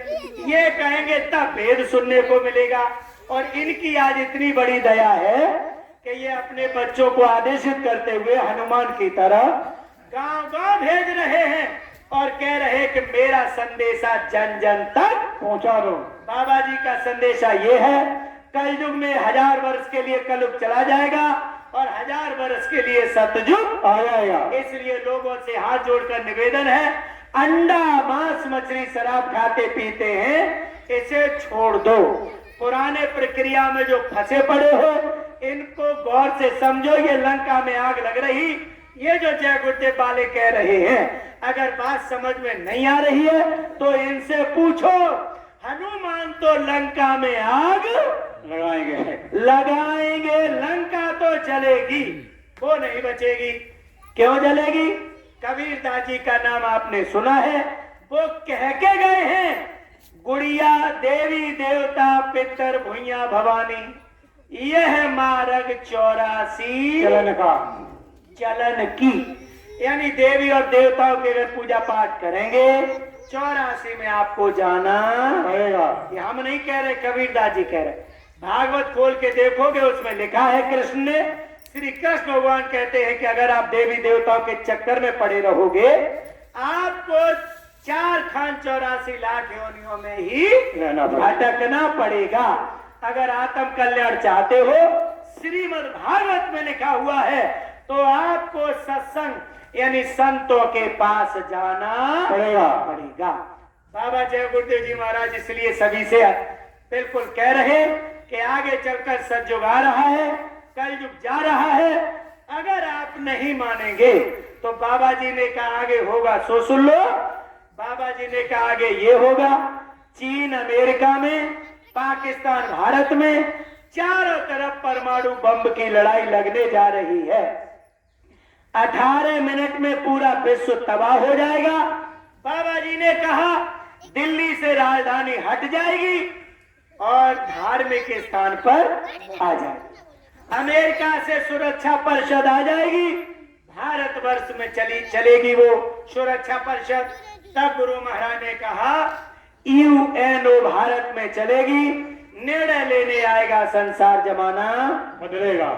ये कहेंगे तब भेद सुनने को मिलेगा। और इनकी आज इतनी बड़ी दया है कि ये अपने बच्चों को आदेशित करते हुए हनुमान की तरह गांव गांव भेज रहे हैं और कह रहे हैं कि मेरा संदेशा जन जन तक पहुंचा दो। बाबा जी का संदेशा ये है, कलयुग में 1000 वर्ष के लिए कलयुग चला जाएगा और 1000 वर्ष के लिए सतयुग आ जाएगा। इसलिए लोगों से हाथ जोड़कर निवेदन है, अंडा मांस मछली शराब खाते पीते हैं, इसे छोड़ दो। पुराने प्रक्रिया में जो फंसे पड़े हो इनको गौर से समझो। ये लंका में आग लग रही, ये जो जय गुरुदेव वाले कह रहे हैं, अगर बात समझ में नहीं आ रही है तो इनसे पूछो। हनुमान तो लंका में आग लगाएंगे, लंका तो जलेगी, वो नहीं बचेगी। क्यों जलेगी? कबीर दास जी का नाम आपने सुना है, वो कह के गए हैं, गुड़िया देवी देवता पितर भुइया भवानी, यह मार्ग 84 चलन की। यानी देवी और देवताओं के अगर पूजा पाठ करेंगे 84 में आपको जाना पड़ेगा। ये हम नहीं कह रहे, कबीरदास जी कह रहे। भागवत खोल के देखोगे उसमें लिखा है, कृष्ण ने, श्री कृष्ण भगवान कहते हैं कि अगर आप देवी देवताओं के चक्कर में पड़े रहोगे, आपको 4,84 लाख योनियों में ही भटकना पड़ेगा। अगर आत्म कल्याण चाहते हो, श्रीमद् भागवत में लिखा हुआ है, तो आपको सत्संग यानी संतों के पास जाना पड़ेगा। बाबा जय गुरुदेव जी महाराज इसलिए सभी से बिल्कुल कह रहे कि आगे चलकर सतयुग आ रहा है, कलयुग जा रहा है। अगर आप नहीं मानेंगे तो बाबा जी ने कहा आगे होगा सो सुन लो। बाबा जी ने कहा आगे ये होगा, चीन अमेरिका में, पाकिस्तान भारत में, चारों तरफ परमाणु बम की लड़ाई लगने जा रही है। 18 मिनट में पूरा विश्व तबाह हो जाएगा। बाबा जी ने कहा दिल्ली से राजधानी हट जाएगी और धार्मिक स्थान पर आ जाएगी। अमेरिका से सुरक्षा परिषद आ जाएगी, भारतवर्ष में चलेगी वो सुरक्षा परिषद। तब गुरु महाराज ने कहा यूएनओ भारत में चलेगी, निर्णय लेने आएगा, संसार जमाना बदलेगा।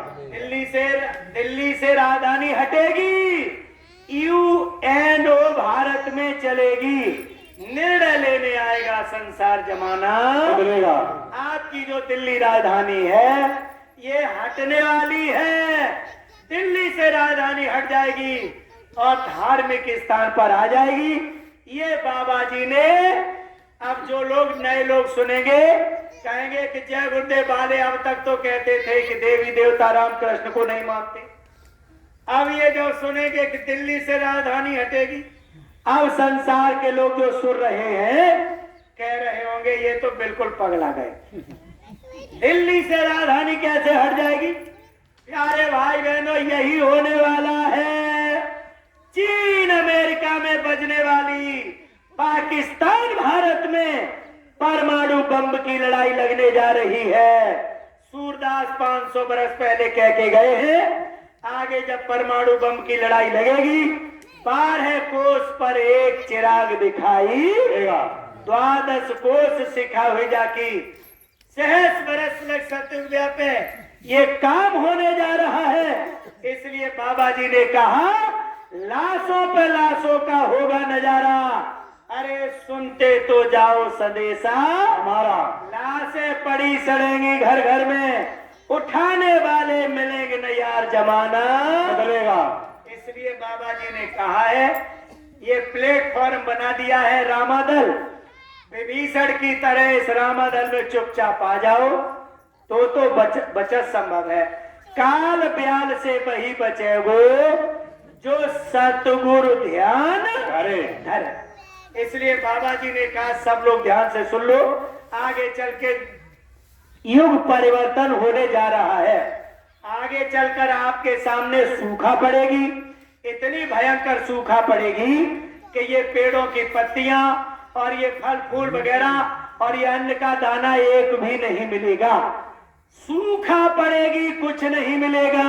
दिल्ली से राजधानी हटेगी, यूएनओ भारत में चलेगी, निर्णय लेने आएगा, संसार जमाना बदलेगा। आपकी जो दिल्ली राजधानी है ये हटने वाली है। दिल्ली से राजधानी हट जाएगी और धार्मिक स्थान पर आ जाएगी। ये बाबा जी ने, अब जो लोग नए लोग सुनेंगे कहेंगे कि जय गुरुदेव वाले अब तक तो कहते थे कि देवी देवता राम कृष्ण को नहीं मानते। अब ये जो सुनेंगे कि दिल्ली से राजधानी हटेगी, अब संसार के लोग जो सुन रहे हैं कह रहे होंगे ये तो बिल्कुल पगला गए। दिल्ली से राजधानी कैसे हट जाएगी? प्यारे भाई बहनों, यही होने वाला है। चीन अमेरिका में बजने वाली, पाकिस्तान भारत में परमाणु बम की लड़ाई लगने जा रही है। सूरदास 500 बरस पहले कह के गए हैं, आगे जब परमाणु बम की लड़ाई लगेगी, 12 कोस पर एक चिराग दिखाई देगा, 12 कोस सिखा हुई जाकी, सहस बरस लग सतयुग व्यापे। ये काम होने जा रहा है। इसलिए बाबा जी ने कहा लाशों पे लाशों का होगा नजारा। अरे सुनते तो जाओ संदेशा हमारा, लाशें पड़ी सड़ेंगी घर घर में, उठाने वाले मिलेंगे न यार, जमाना बदलेगा। इसलिए बाबा जी ने कहा है, ये प्लेटफॉर्म बना दिया है रामादल। विभीषण की तरह इस रामादल में चुपचाप आ जाओ तो बचत संभव है। काल ब्याल से वही बचेगो जो सतगुरु ध्यान धरे। इसलिए बाबा जी ने कहा सब लोग ध्यान से सुन लो, आगे चल के युग परिवर्तन होने जा रहा है। आगे चलकर आपके सामने सूखा पड़ेगी, इतनी भयंकर सूखा पड़ेगी कि ये पेड़ों की पत्तियां और ये फल फूल वगैरह और ये अन्न का दाना एक भी नहीं मिलेगा। सूखा पड़ेगी, कुछ नहीं मिलेगा।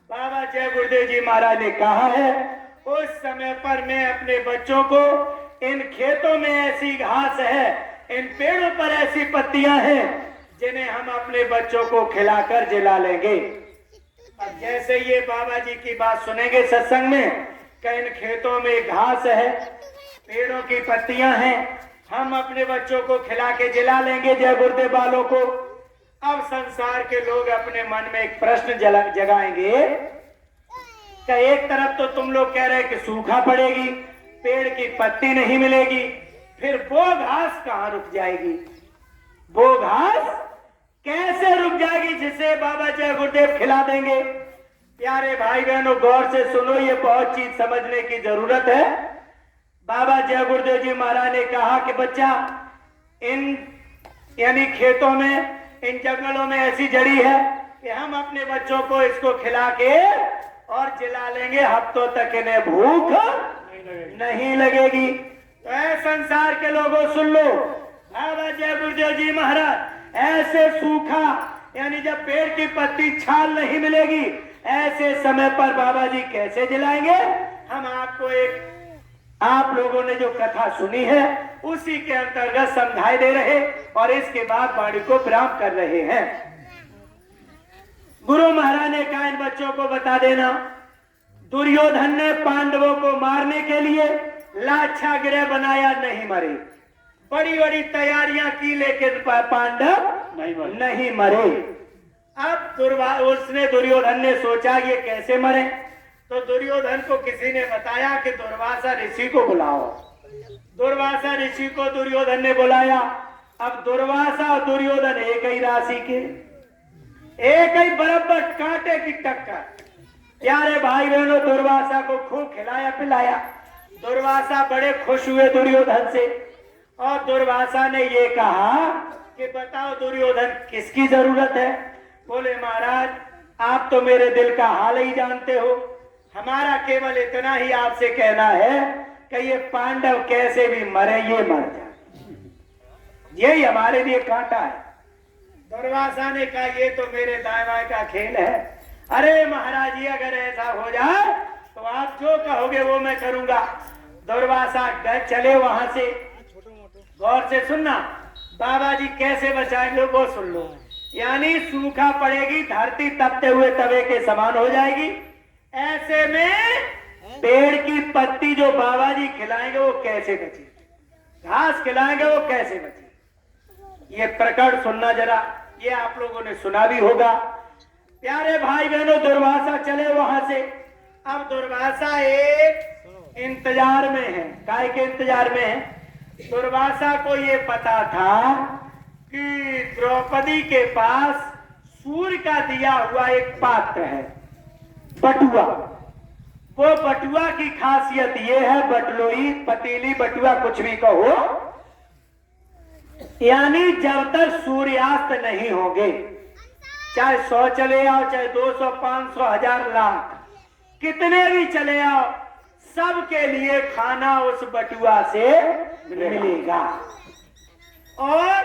बाबा जय गुरुदेव जी महाराज ने कहा है, उस समय पर मैं अपने बच्चों को, इन खेतों में ऐसी घास है, इन पेड़ों पर ऐसी पत्तियां हैं जिन्हें हम अपने बच्चों को खिलाकर जिला लेंगे। अब जैसे ये बाबा जी की बात सुनेंगे सत्संग में कि इन खेतों में घास है, पेड़ों की पत्तियां हैं, हम अपने बच्चों को खिला के जिला लेंगे जय गुरुदेव वालों को। अब संसार के लोग अपने मन में एक प्रश्न जगाएंगे कि एक तरफ तो तुम लोग कह रहे हैं कि सूखा पड़ेगी, पेड़ की पत्ती नहीं मिलेगी, फिर वो घास कहाँ रुक जाएगी? वो घास कैसे रुक जाएगी जिसे बाबा जय गुरुदेव खिला देंगे? प्यारे भाई बहनों गौर से सुनो, ये बहुत चीज समझने की जरूरत है। बाबा जय गुरुदेव जी महाराज ने कहा कि बच्चा, इन यानी खेतों में, इन जंगलों में ऐसी जड़ी है कि हम अपने बच्चों को इसको खिला के और जिला लेंगे, हफ्तों तक इन्हें भूख नहीं लगेगी। तो ऐ संसार के लोगों सुन लो, बाबा जय गुरुदेव जी महाराज ऐसे सूखा, यानी जब पेड़ की पत्ती छाल नहीं मिलेगी, ऐसे समय पर बाबा जी कैसे जिलाएंगे? हम आपको एक आप लोगों ने जो कथा सुनी है उसी के अंतर्गत समझाई दे रहे और इसके बाद वाणी को विराम कर रहे हैं। गुरु महाराज ने कहा इन बच्चों को बता देना, दुर्योधन ने पांडवों को मारने के लिए लाछा गृह बनाया, नहीं मरे। बड़ी बड़ी तैयारियां की लेकिन पांडव नहीं मरे। अब उसने दुर्योधन ने सोचा ये कैसे मरे, तो दुर्योधन को किसी ने बताया कि दुर्वासा ऋषि को बुलाओ। दुर्वासा ऋषि को दुर्योधन ने बुलाया। अब दुर्वासा और दुर्योधन एक ही राशि के, एक ही बराबर कांटे की टक्कर। प्यारे भाई बहनों, दुर्वासा को खूब खिलाया पिलाया। दुर्वासा बड़े खुश हुए दुर्योधन से और दुर्वासा ने ये कहा कि बताओ दुर्योधन किसकी जरूरत है। बोले महाराज आप तो मेरे दिल का हाल ही जानते हो, हमारा केवल इतना ही आपसे कहना है कि ये पांडव कैसे भी मरे ये मर जाए, यही हमारे लिए कांटा है। दुर्वासा ने कहा ये तो मेरे दाएं बाएं का खेल है। अरे महाराज जी अगर ऐसा हो जाए तो आप जो कहोगे वो मैं करूंगा। दुर्वासा चले वहां से। गौर से सुनना, बाबा जी कैसे बचाएंगे वो सुन लो। यानी सूखा पड़ेगी, धरती तपते हुए तवे के समान हो जाएगी। ऐसे में पेड़ की पत्ती जो बाबा जी खिलाएंगे वो कैसे बची, घास खिलाएंगे वो कैसे बची। ये प्रकरण सुनना जरा, ये आप लोगों ने सुना भी होगा। प्यारे भाई बहनों, दुर्वासा चले वहां से। अब दुर्वासा एक इंतजार में है। काय के इंतजार में है? दुर्वासा को ये पता था कि द्रौपदी के पास सूर्य का दिया हुआ एक पात्र है, बटुआ। वो बटुआ की खासियत ये है, बटलोई पतीली बटुआ कुछ भी कहो, यानी जब तक सूर्यास्त नहीं होंगे, चाहे 100 चले आओ, चाहे 200, 500, 1000, लाख, कितने भी चले आओ, सबके लिए खाना उस बटुआ से मिलेगा। और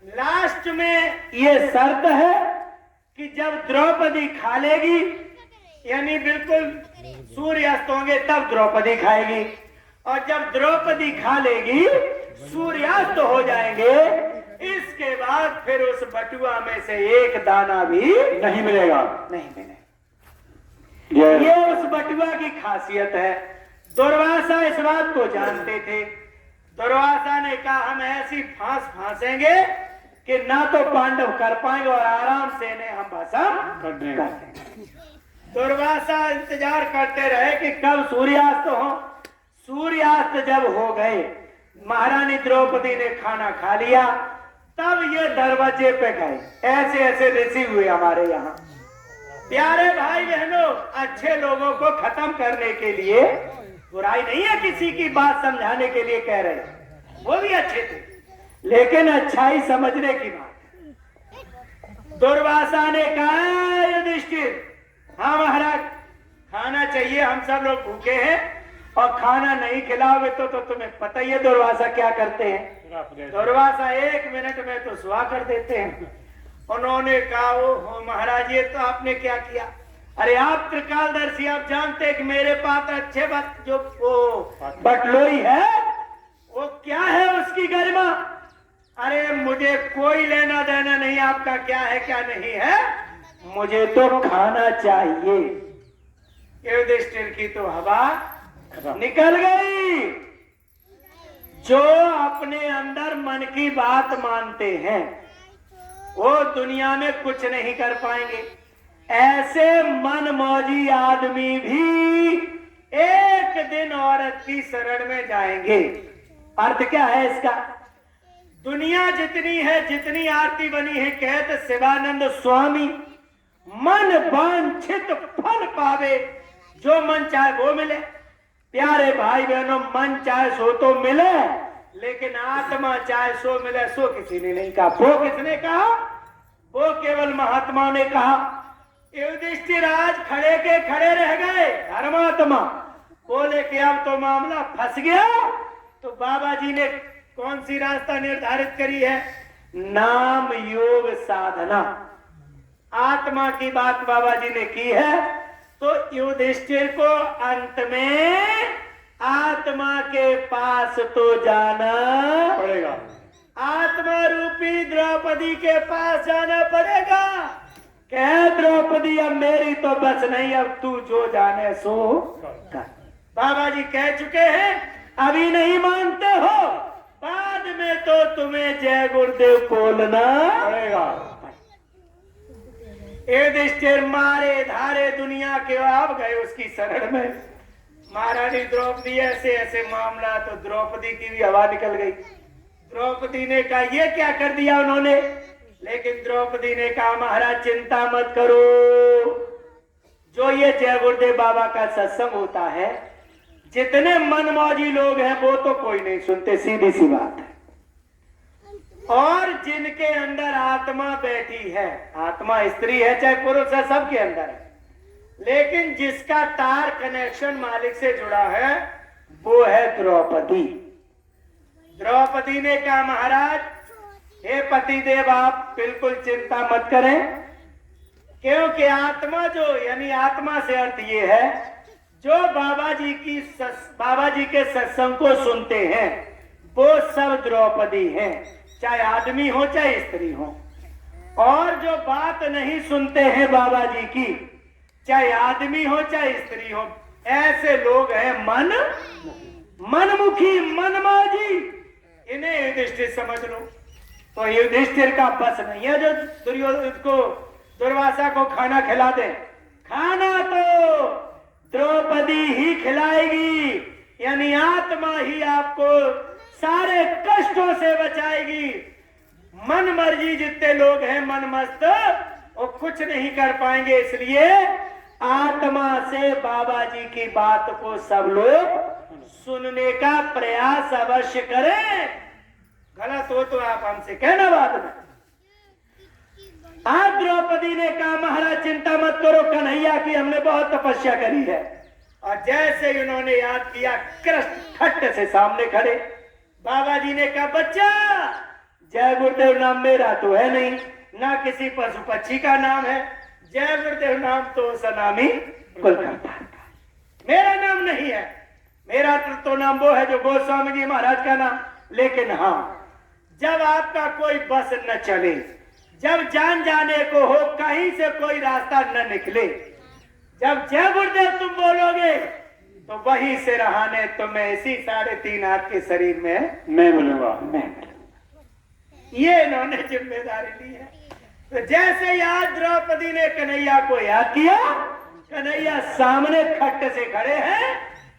लास्ट में ये शर्त है कि जब द्रौपदी खा लेगी, यानी बिल्कुल सूर्यास्त होंगे तब द्रौपदी खाएगी, और जब द्रौपदी खा लेगी सूर्यास्त हो जाएंगे, इसके बाद फिर उस बटुआ में से एक दाना भी नहीं मिलेगा, नहीं मिलेगा। ये उस बटुआ की खासियत है। दुर्वासा इस बात को जानते थे। दुर्वासा ने कहा हम ऐसी फांस फांसेंगे कि ना तो पांडव कर पाएंगे और आराम से इन्हें हम भस्म कर देंगे। दुर्वासा इंतजार करते रहे कि कब सूर्यास्त हो। सूर्यास्त जब हो गए, महारानी द्रौपदी ने खाना खा लिया, तब ये दरवाजे पे गए। ऐसे ऐसे ऋषि हुए हमारे यहाँ। प्यारे भाई बहनों, अच्छे लोगों को खत्म करने के लिए, बुराई नहीं है किसी की बात समझाने के लिए कह रहे, वो भी अच्छे थे, लेकिन अच्छाई समझने की बात। दुर्वासा ने कहा युधिष्ठिर, हाँ महाराज खाना चाहिए, हम सब लोग भूखे हैं और खाना नहीं खिलाओगे तो तुम्हें पता ही है दुर्वासा क्या करते हैं। दुर्वासा 1 मिनट में तो सुहा कर देते हैं। उन्होंने कहा ओ महाराज ये तो आपने क्या किया। अरे आप त्रिकालदर्शी, आप जानते हैं कि मेरे पास अच्छे बात जो वो बटलोई है वो क्या है उसकी गरिमा। अरे मुझे कोई लेना देना नहीं आपका क्या है क्या नहीं है, मुझे तो खाना चाहिए। युधिष्ठिर की तो हवा निकल गई। जो अपने अंदर मन की बात मानते हैं वो दुनिया में कुछ नहीं कर पाएंगे। ऐसे मनमौजी आदमी भी एक दिन औरत की शरण में जाएंगे। अर्थ क्या है इसका? दुनिया जितनी है, जितनी आरती बनी है, कहते शिवानंद स्वामी, मन वांछित फल पावे, जो मन चाहे वो मिले। प्यारे भाई बहनों, मन चाहे सो तो मिले, लेकिन आत्मा चाहे सो मिले, सो किसी ने नहीं कहा। वो किसने कहा? वो केवल महात्मा ने कहा। युधिष्ठिर आज खड़े के खड़े रह गए। धर्मात्मा बोले कि अब तो मामला फंस गया। तो बाबा जी ने कौन सी रास्ता निर्धारित करी है? नाम योग साधना। आत्मा की बात बाबा जी ने की है। तो युधिष्ठिर को अंत में आत्मा के पास तो जाना पड़ेगा। आत्मा रूपी द्रौपदी के पास जाना पड़ेगा। कह द्रौपदी अब मेरी तो बस नहीं, अब तू जो जाने सो कर। बाबा जी कह चुके हैं, अभी नहीं मानते हो, बाद में तो तुम्हें जय गुरुदेव बोलना पड़ेगा। युधिष्ठिर मारे धारे दुनिया के आप गए उसकी शरण में। महारानी द्रौपदी ऐसे ऐसे मामला, तो द्रौपदी की भी हवा निकल गई। द्रौपदी ने कहा ये क्या कर दिया उन्होंने, लेकिन द्रौपदी ने कहा महाराज चिंता मत करो, जो ये जय गुरुदेव बाबा का सत्संग होता है, जितने मनमौजी लोग हैं वो तो कोई नहीं सुनते, सीधी सी बात है। और जिनके अंदर आत्मा बैठी है, आत्मा स्त्री है चाहे पुरुष है, सबके अंदर है, लेकिन जिसका तार कनेक्शन मालिक से जुड़ा है वो है द्रौपदी। द्रौपदी ने कहा महाराज हे पतिदेव आप बिल्कुल चिंता मत करें, क्योंकि आत्मा जो, यानी आत्मा से अर्थ ये है जो बाबा जी के सत्संग को सुनते हैं वो सब द्रौपदी हैं, चाहे आदमी हो चाहे स्त्री हो। और जो बात नहीं सुनते हैं बाबा जी की, चाहे आदमी हो चाहे स्त्री हो, ऐसे लोग हैं मनमुखी मनमौजी। इन्हें युधिष्ठिर समझ लो। तो युधिष्ठिर का बस नहीं है जो दुर्योधन को, दुर्वासा को खाना खिला दे। खाना तो द्रौपदी ही खिलाएगी, यानी आत्मा ही आपको सारे कष्टों से बचाएगी। मन मर्जी जितने लोग हैं मनमस्त, वो कुछ नहीं कर पाएंगे। इसलिए आत्मा से बाबा जी की बात को सब लोग सुनने का प्रयास अवश्य करें। गलत हो तो आप हमसे कहना बाद में। आज द्रौपदी ने कहा महाराज चिंता मत करो, कन्हैया की हमने बहुत तपस्या करी है। और जैसे उन्होंने याद किया, कृष्ण खट्ट से सामने खड़े। बाबा जी ने कहा बच्चा, जय गुरुदेव नाम मेरा तो है नहीं, ना किसी पशु पक्षी का नाम है। जय गुरुदेव नाम तो सनामी कुलकर्ता का, मेरा नाम नहीं है। मेरा तो नाम वो है जो गोस्वामी जी महाराज का नाम। लेकिन हाँ, जब आपका कोई बस न चले, जब जान जाने को हो, कहीं से कोई रास्ता न निकले, जब जय गुरुदेव तुम बोलोगे तो वही से रहाने तुम्हें इसी 3.5 हाथ के शरीर में मैं मिलूंगा। ये इन्होंने जिम्मेदारी ली है। तो जैसे याद द्रौपदी ने कन्हैया को याद किया, कन्हैया सामने खट्ट से खड़े हैं,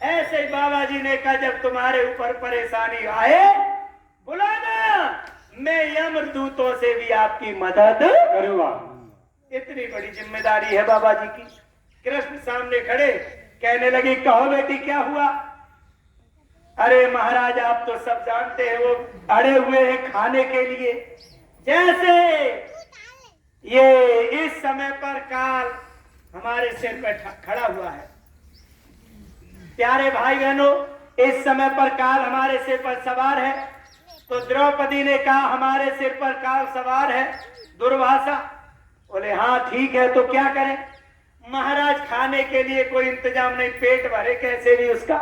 ऐसे ही बाबा जी ने कहा जब तुम्हारे ऊपर परेशानी आए बुलाना, मैं यमदूतों से भी आपकी मदद करूंगा। इतनी बड़ी जिम्मेदारी है बाबा जी की। कृष्ण सामने खड़े, कहने लगी कहो बेटी क्या हुआ। अरे महाराज आप तो सब जानते हैं, वो अड़े हुए हैं खाने के लिए। जैसे ये इस समय पर काल हमारे सिर पर खड़ा हुआ है। प्यारे भाई बहनों, इस समय पर काल हमारे सिर पर सवार है। तो द्रौपदी ने कहा हमारे सिर पर काल सवार है दुर्वासा। बोले हाँ ठीक है, तो क्या करें महाराज, खाने के लिए कोई इंतजाम नहीं, पेट भरे कैसे भी उसका।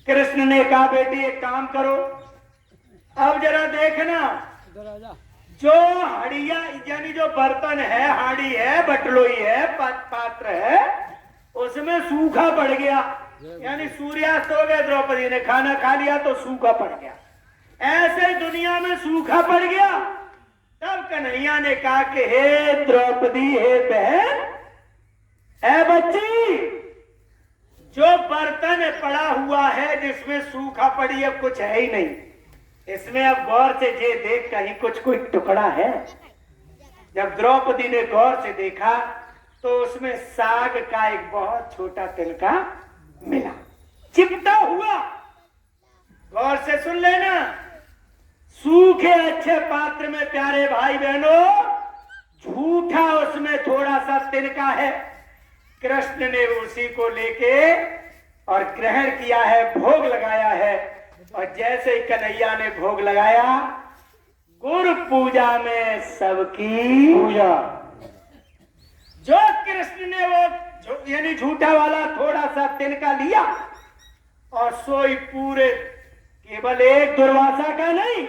कृष्ण ने कहा बेटी एक काम करो, अब जरा देखना, जो हड़िया यानी जो बर्तन है, हाड़ी है, बटलोई है, पात्र है, उसमें सूखा पड़ गया, यानी सूर्यास्त हो गया। द्रौपदी ने खाना खा लिया तो सूखा पड़ गया। ऐसे दुनिया में सूखा पड़ गया। तब कन्हैया ने कहा कि हे द्रौपदी, हे बहन, ऐ बच्ची, जो बर्तन पड़ा हुआ है जिसमें सूखा पड़ी है, कुछ है ही नहीं इसमें, अब गौर से जे देख कहीं कुछ कोई टुकड़ा है। जब द्रौपदी ने गौर से देखा तो उसमें साग का एक बहुत छोटा तिनका मिला, चिपटा हुआ। गौर से सुन लेना, सूखे अच्छे पात्र में प्यारे भाई बहनों, झूठा उसमें थोड़ा सा तिनका है। कृष्ण ने उसी को लेके और ग्रहण किया है, भोग लगाया है। और जैसे ही कन्हैया ने भोग लगाया, गुरु पूजा में सबकी पूजा। जो कृष्ण ने वो यानी झूठा वाला थोड़ा सा तिनका लिया और सोई पूरे केवल एक दुर्वासा का नहीं,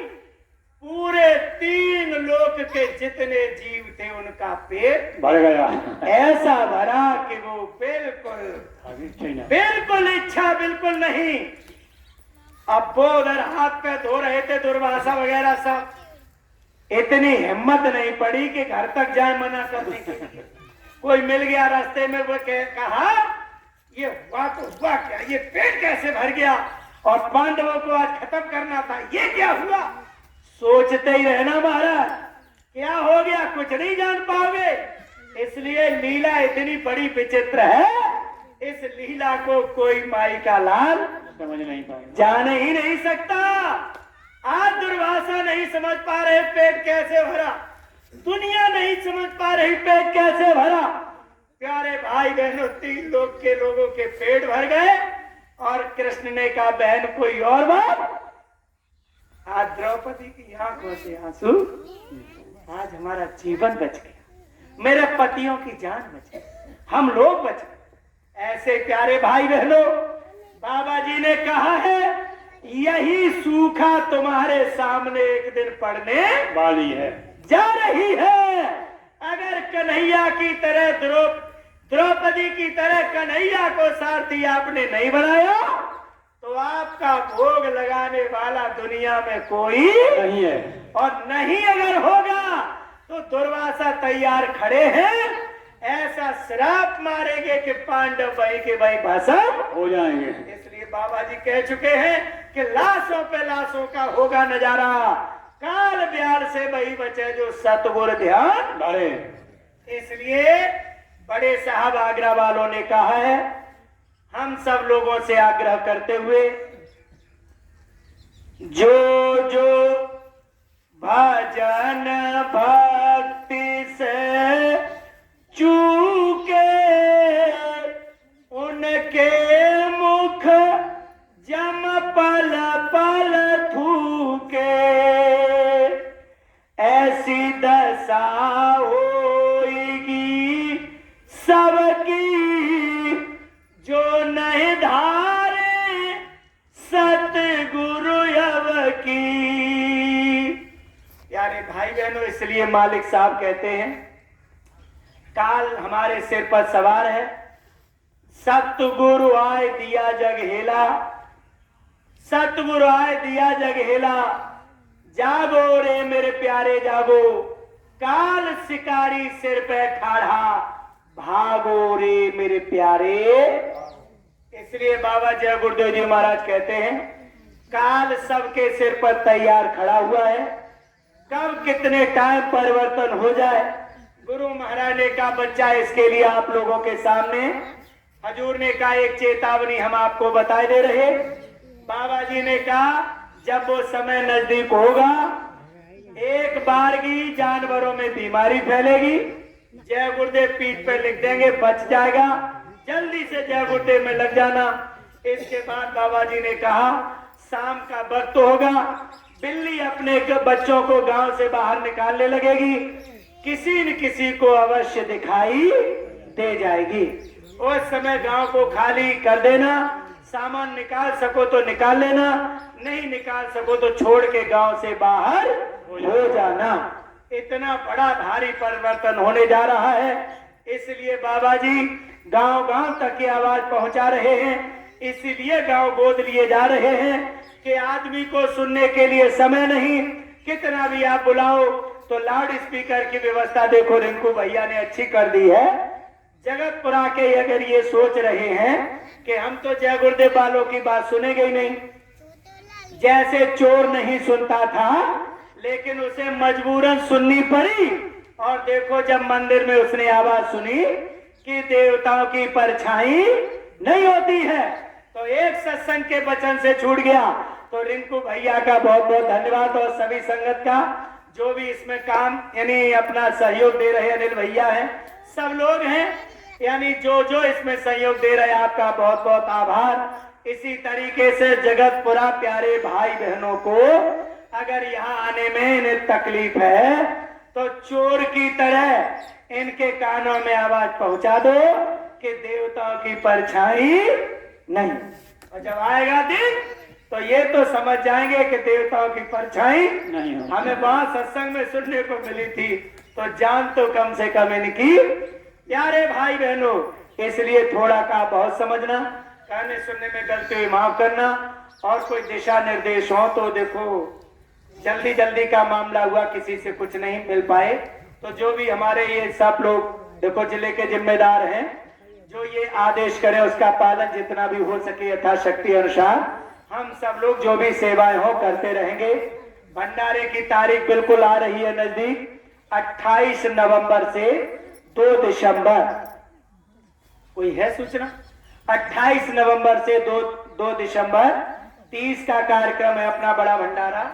पूरे 3 लोक के जितने जीव थे उनका पेट भर गया। ऐसा भरा कि वो बिल्कुल इच्छा बिल्कुल नहीं। अब वो उधर हाथ पे धो रहे थे दुर्वासा वगैरह सब, इतनी हिम्मत नहीं पड़ी कि घर तक जाए मना करने के लिए। कोई मिल गया रास्ते में, वो कहा ये हुआ तो हुआ क्या, ये पेट कैसे भर गया, और पांडवों को आज खत्म करना था, ये क्या हुआ। सोचते ही रहना महाराज, क्या हो गया कुछ नहीं जान पाओगे। इसलिए लीला इतनी बड़ी विचित्र है, इस लीला को कोई माई का लाल समझ नहीं पाएगा, जान ही नहीं सकता। आज दुर्वासा नहीं समझ पा रहे पेट कैसे भरा, दुनिया नहीं समझ पा रही पेट कैसे भरा। प्यारे भाई बहनों, 3 लोग के लोगों के पेट भर गए, और कृष्ण ने कहा बहन कोई और बात। आज द्रौपदी की आंखों से आंसू, आज हमारा जीवन बच गया, मेरे पतियों की जान बच गई, हम लोग बच गए। ऐसे प्यारे भाई बहनों, बाबा जी ने कहा है यही सूखा तुम्हारे सामने एक दिन पड़ने वाली है, जा रही है। अगर कन्हैया की तरह द्रौपदी की तरह कन्हैया को सारथी आपने नहीं बनाया तो आपका भोग लगाने वाला दुनिया में कोई नहीं है, और नहीं अगर होगा तो दुर्वासा तैयार खड़े हैं, ऐसा श्राप मारेंगे कि पांडव भाई के भाई भस्म हो जाएंगे। इसलिए बाबा जी कह चुके हैं कि लाशों पे लाशों का होगा नजारा, काल ब्याल से वही बचे जो सतगुर ध्यान अरे इसलिए बड़े साहब आगरा वालों ने कहा है, हम सब लोगों से आग्रह करते हुए, जो जो भजन भक्ति से चूके उनके मुख जम पल पल थूके, ऐसी दशा होगी सबकी जो नहीं धारे सतगुरु अब की। यारे भाई बहनों, इसलिए मालिक साहब कहते हैं काल हमारे सिर पर सवार है, सतगुरु आए दिया जग हेला, सतगुरु आए दिया जग हेला, जागो रे मेरे प्यारे जागो, काल शिकारी सिर पे खाड़ा, भागो रे मेरे प्यारे। इसलिए बाबा जय गुरुदेव जी महाराज कहते हैं काल सबके सिर पर तैयार खड़ा हुआ है, कब कितने टाइम परिवर्तन हो जाए। गुरु महाराज ने कहा बच्चा इसके लिए आप लोगों के सामने हजूर ने कहा एक चेतावनी हम आपको बताए दे रहे। बाबा जी ने कहा जब वो समय नजदीक होगा, एक बारगी जानवरों में बीमारी फैलेगी, जय गुरुदेव पीठ पे लिख देंगे बच जाएगा, जल्दी से जय गुरुदेव में लग जाना। इसके बाद बाबा जी ने कहा शाम का वक्त होगा, बिल्ली अपने बच्चों को गांव से बाहर निकालने लगेगी, किसी न किसी को अवश्य दिखाई दे जाएगी। उस समय गांव को खाली कर देना, सामान निकाल सको तो निकाल लेना, नहीं निकाल सको तो छोड़ के गांव से बाहर हो जाना। इतना बड़ा भारी परिवर्तन होने जा रहा है, इसलिए बाबा जी गांव गांव तक की आवाज पहुंचा रहे हैं। इसीलिए गांव गोद लिए जा रहे हैं कि आदमी को सुनने के लिए समय नहीं, कितना भी आप बुलाओ तो लाउड स्पीकर की व्यवस्था देखो रिंकू भैया ने अच्छी कर दी है। जगतपुरा के अगर ये सोच रहे हैं कि हम तो जय गुरुदेव वालों की बात सुनेंगे ही नहीं, जैसे चोर नहीं सुनता था लेकिन उसे मजबूरन सुननी पड़ी, और देखो जब मंदिर में उसने आवाज सुनी कि देवताओं की परछाई नहीं होती है तो एक सत्संग के वचन से छूट गया। तो रिंकू भैया का बहुत बहुत धन्यवाद, और सभी संगत का जो भी इसमें काम यानी अपना सहयोग दे रहे अनिल भैया हैं, सब लोग हैं, यानी जो जो इसमें सहयोग दे रहे आपका बहुत बहुत आभार। इसी तरीके से जगतपुरा प्यारे भाई बहनों को अगर यहाँ आने में इन्हें तकलीफ है तो चोर की तरह इनके कानों में आवाज पहुंचा दो कि देवताओं की परछाई नहीं। और जब आएगा दिन तो ये तो समझ जाएंगे कि देवताओं की परछाई नहीं हो। हमें वहां सत्संग में सुनने को मिली थी, तो जान तो कम से कम इनकी। प्यारे भाई बहनों, इसलिए थोड़ा का बहुत समझना, कहने सुनने में गलती हुई माफ करना, और कोई दिशा निर्देश हो तो देखो जल्दी जल्दी का मामला हुआ, किसी से कुछ नहीं मिल पाए, तो जो भी हमारे ये सब लोग देखो जिले के जिम्मेदार हैं, जो ये आदेश करें उसका पालन जितना भी हो सके यथाशक्ति अनुसार हम सब लोग जो भी सेवाएं हो करते रहेंगे। भंडारे की तारीख बिल्कुल आ रही है नजदीक, 28 नवंबर से 2 दिसंबर। कोई है सूचना? 28 नवंबर से 2 दिसंबर 30 का कार्यक्रम है अपना बड़ा भंडारा।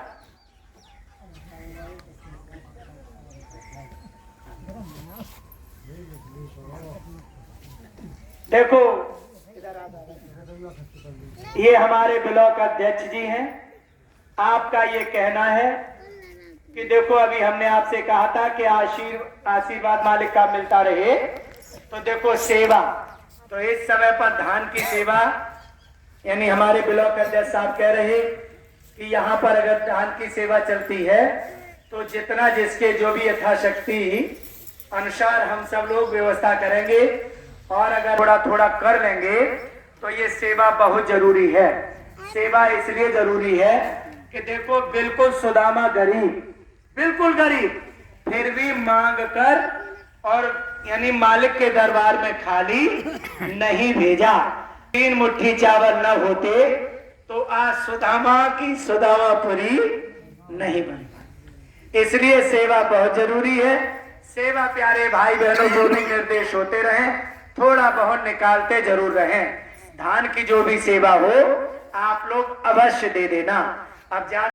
देखो ये हमारे ब्लॉक अध्यक्ष जी हैं, आपका ये कहना है कि देखो अभी हमने आपसे कहा था कि आशीर्वाद मालिक का मिलता रहे, तो देखो सेवा, तो इस समय पर धान की सेवा, यानी हमारे ब्लॉक अध्यक्ष साहब कह रहे कि यहाँ पर अगर धान की सेवा चलती है तो जितना जिसके जो भी यथाशक्ति अनुसार हम सब लोग व्यवस्था करेंगे, और अगर थोड़ा थोड़ा कर लेंगे तो ये सेवा बहुत जरूरी है। सेवा इसलिए जरूरी है कि देखो बिल्कुल सुदामा गरीब, बिल्कुल गरीब, फिर भी मांग कर, और यानी मालिक के दरबार में खाली नहीं भेजा। 3 मुट्ठी चावल न होते तो आज सुदामा की सुदामापुरी नहीं बनी। इसलिए सेवा बहुत जरूरी है। सेवा प्यारे भाई बहनों जो भी निर्देश होते रहें, थोड़ा बहुत निकालते जरूर रहें। धान की जो भी सेवा हो आप लोग अवश्य दे देना। अब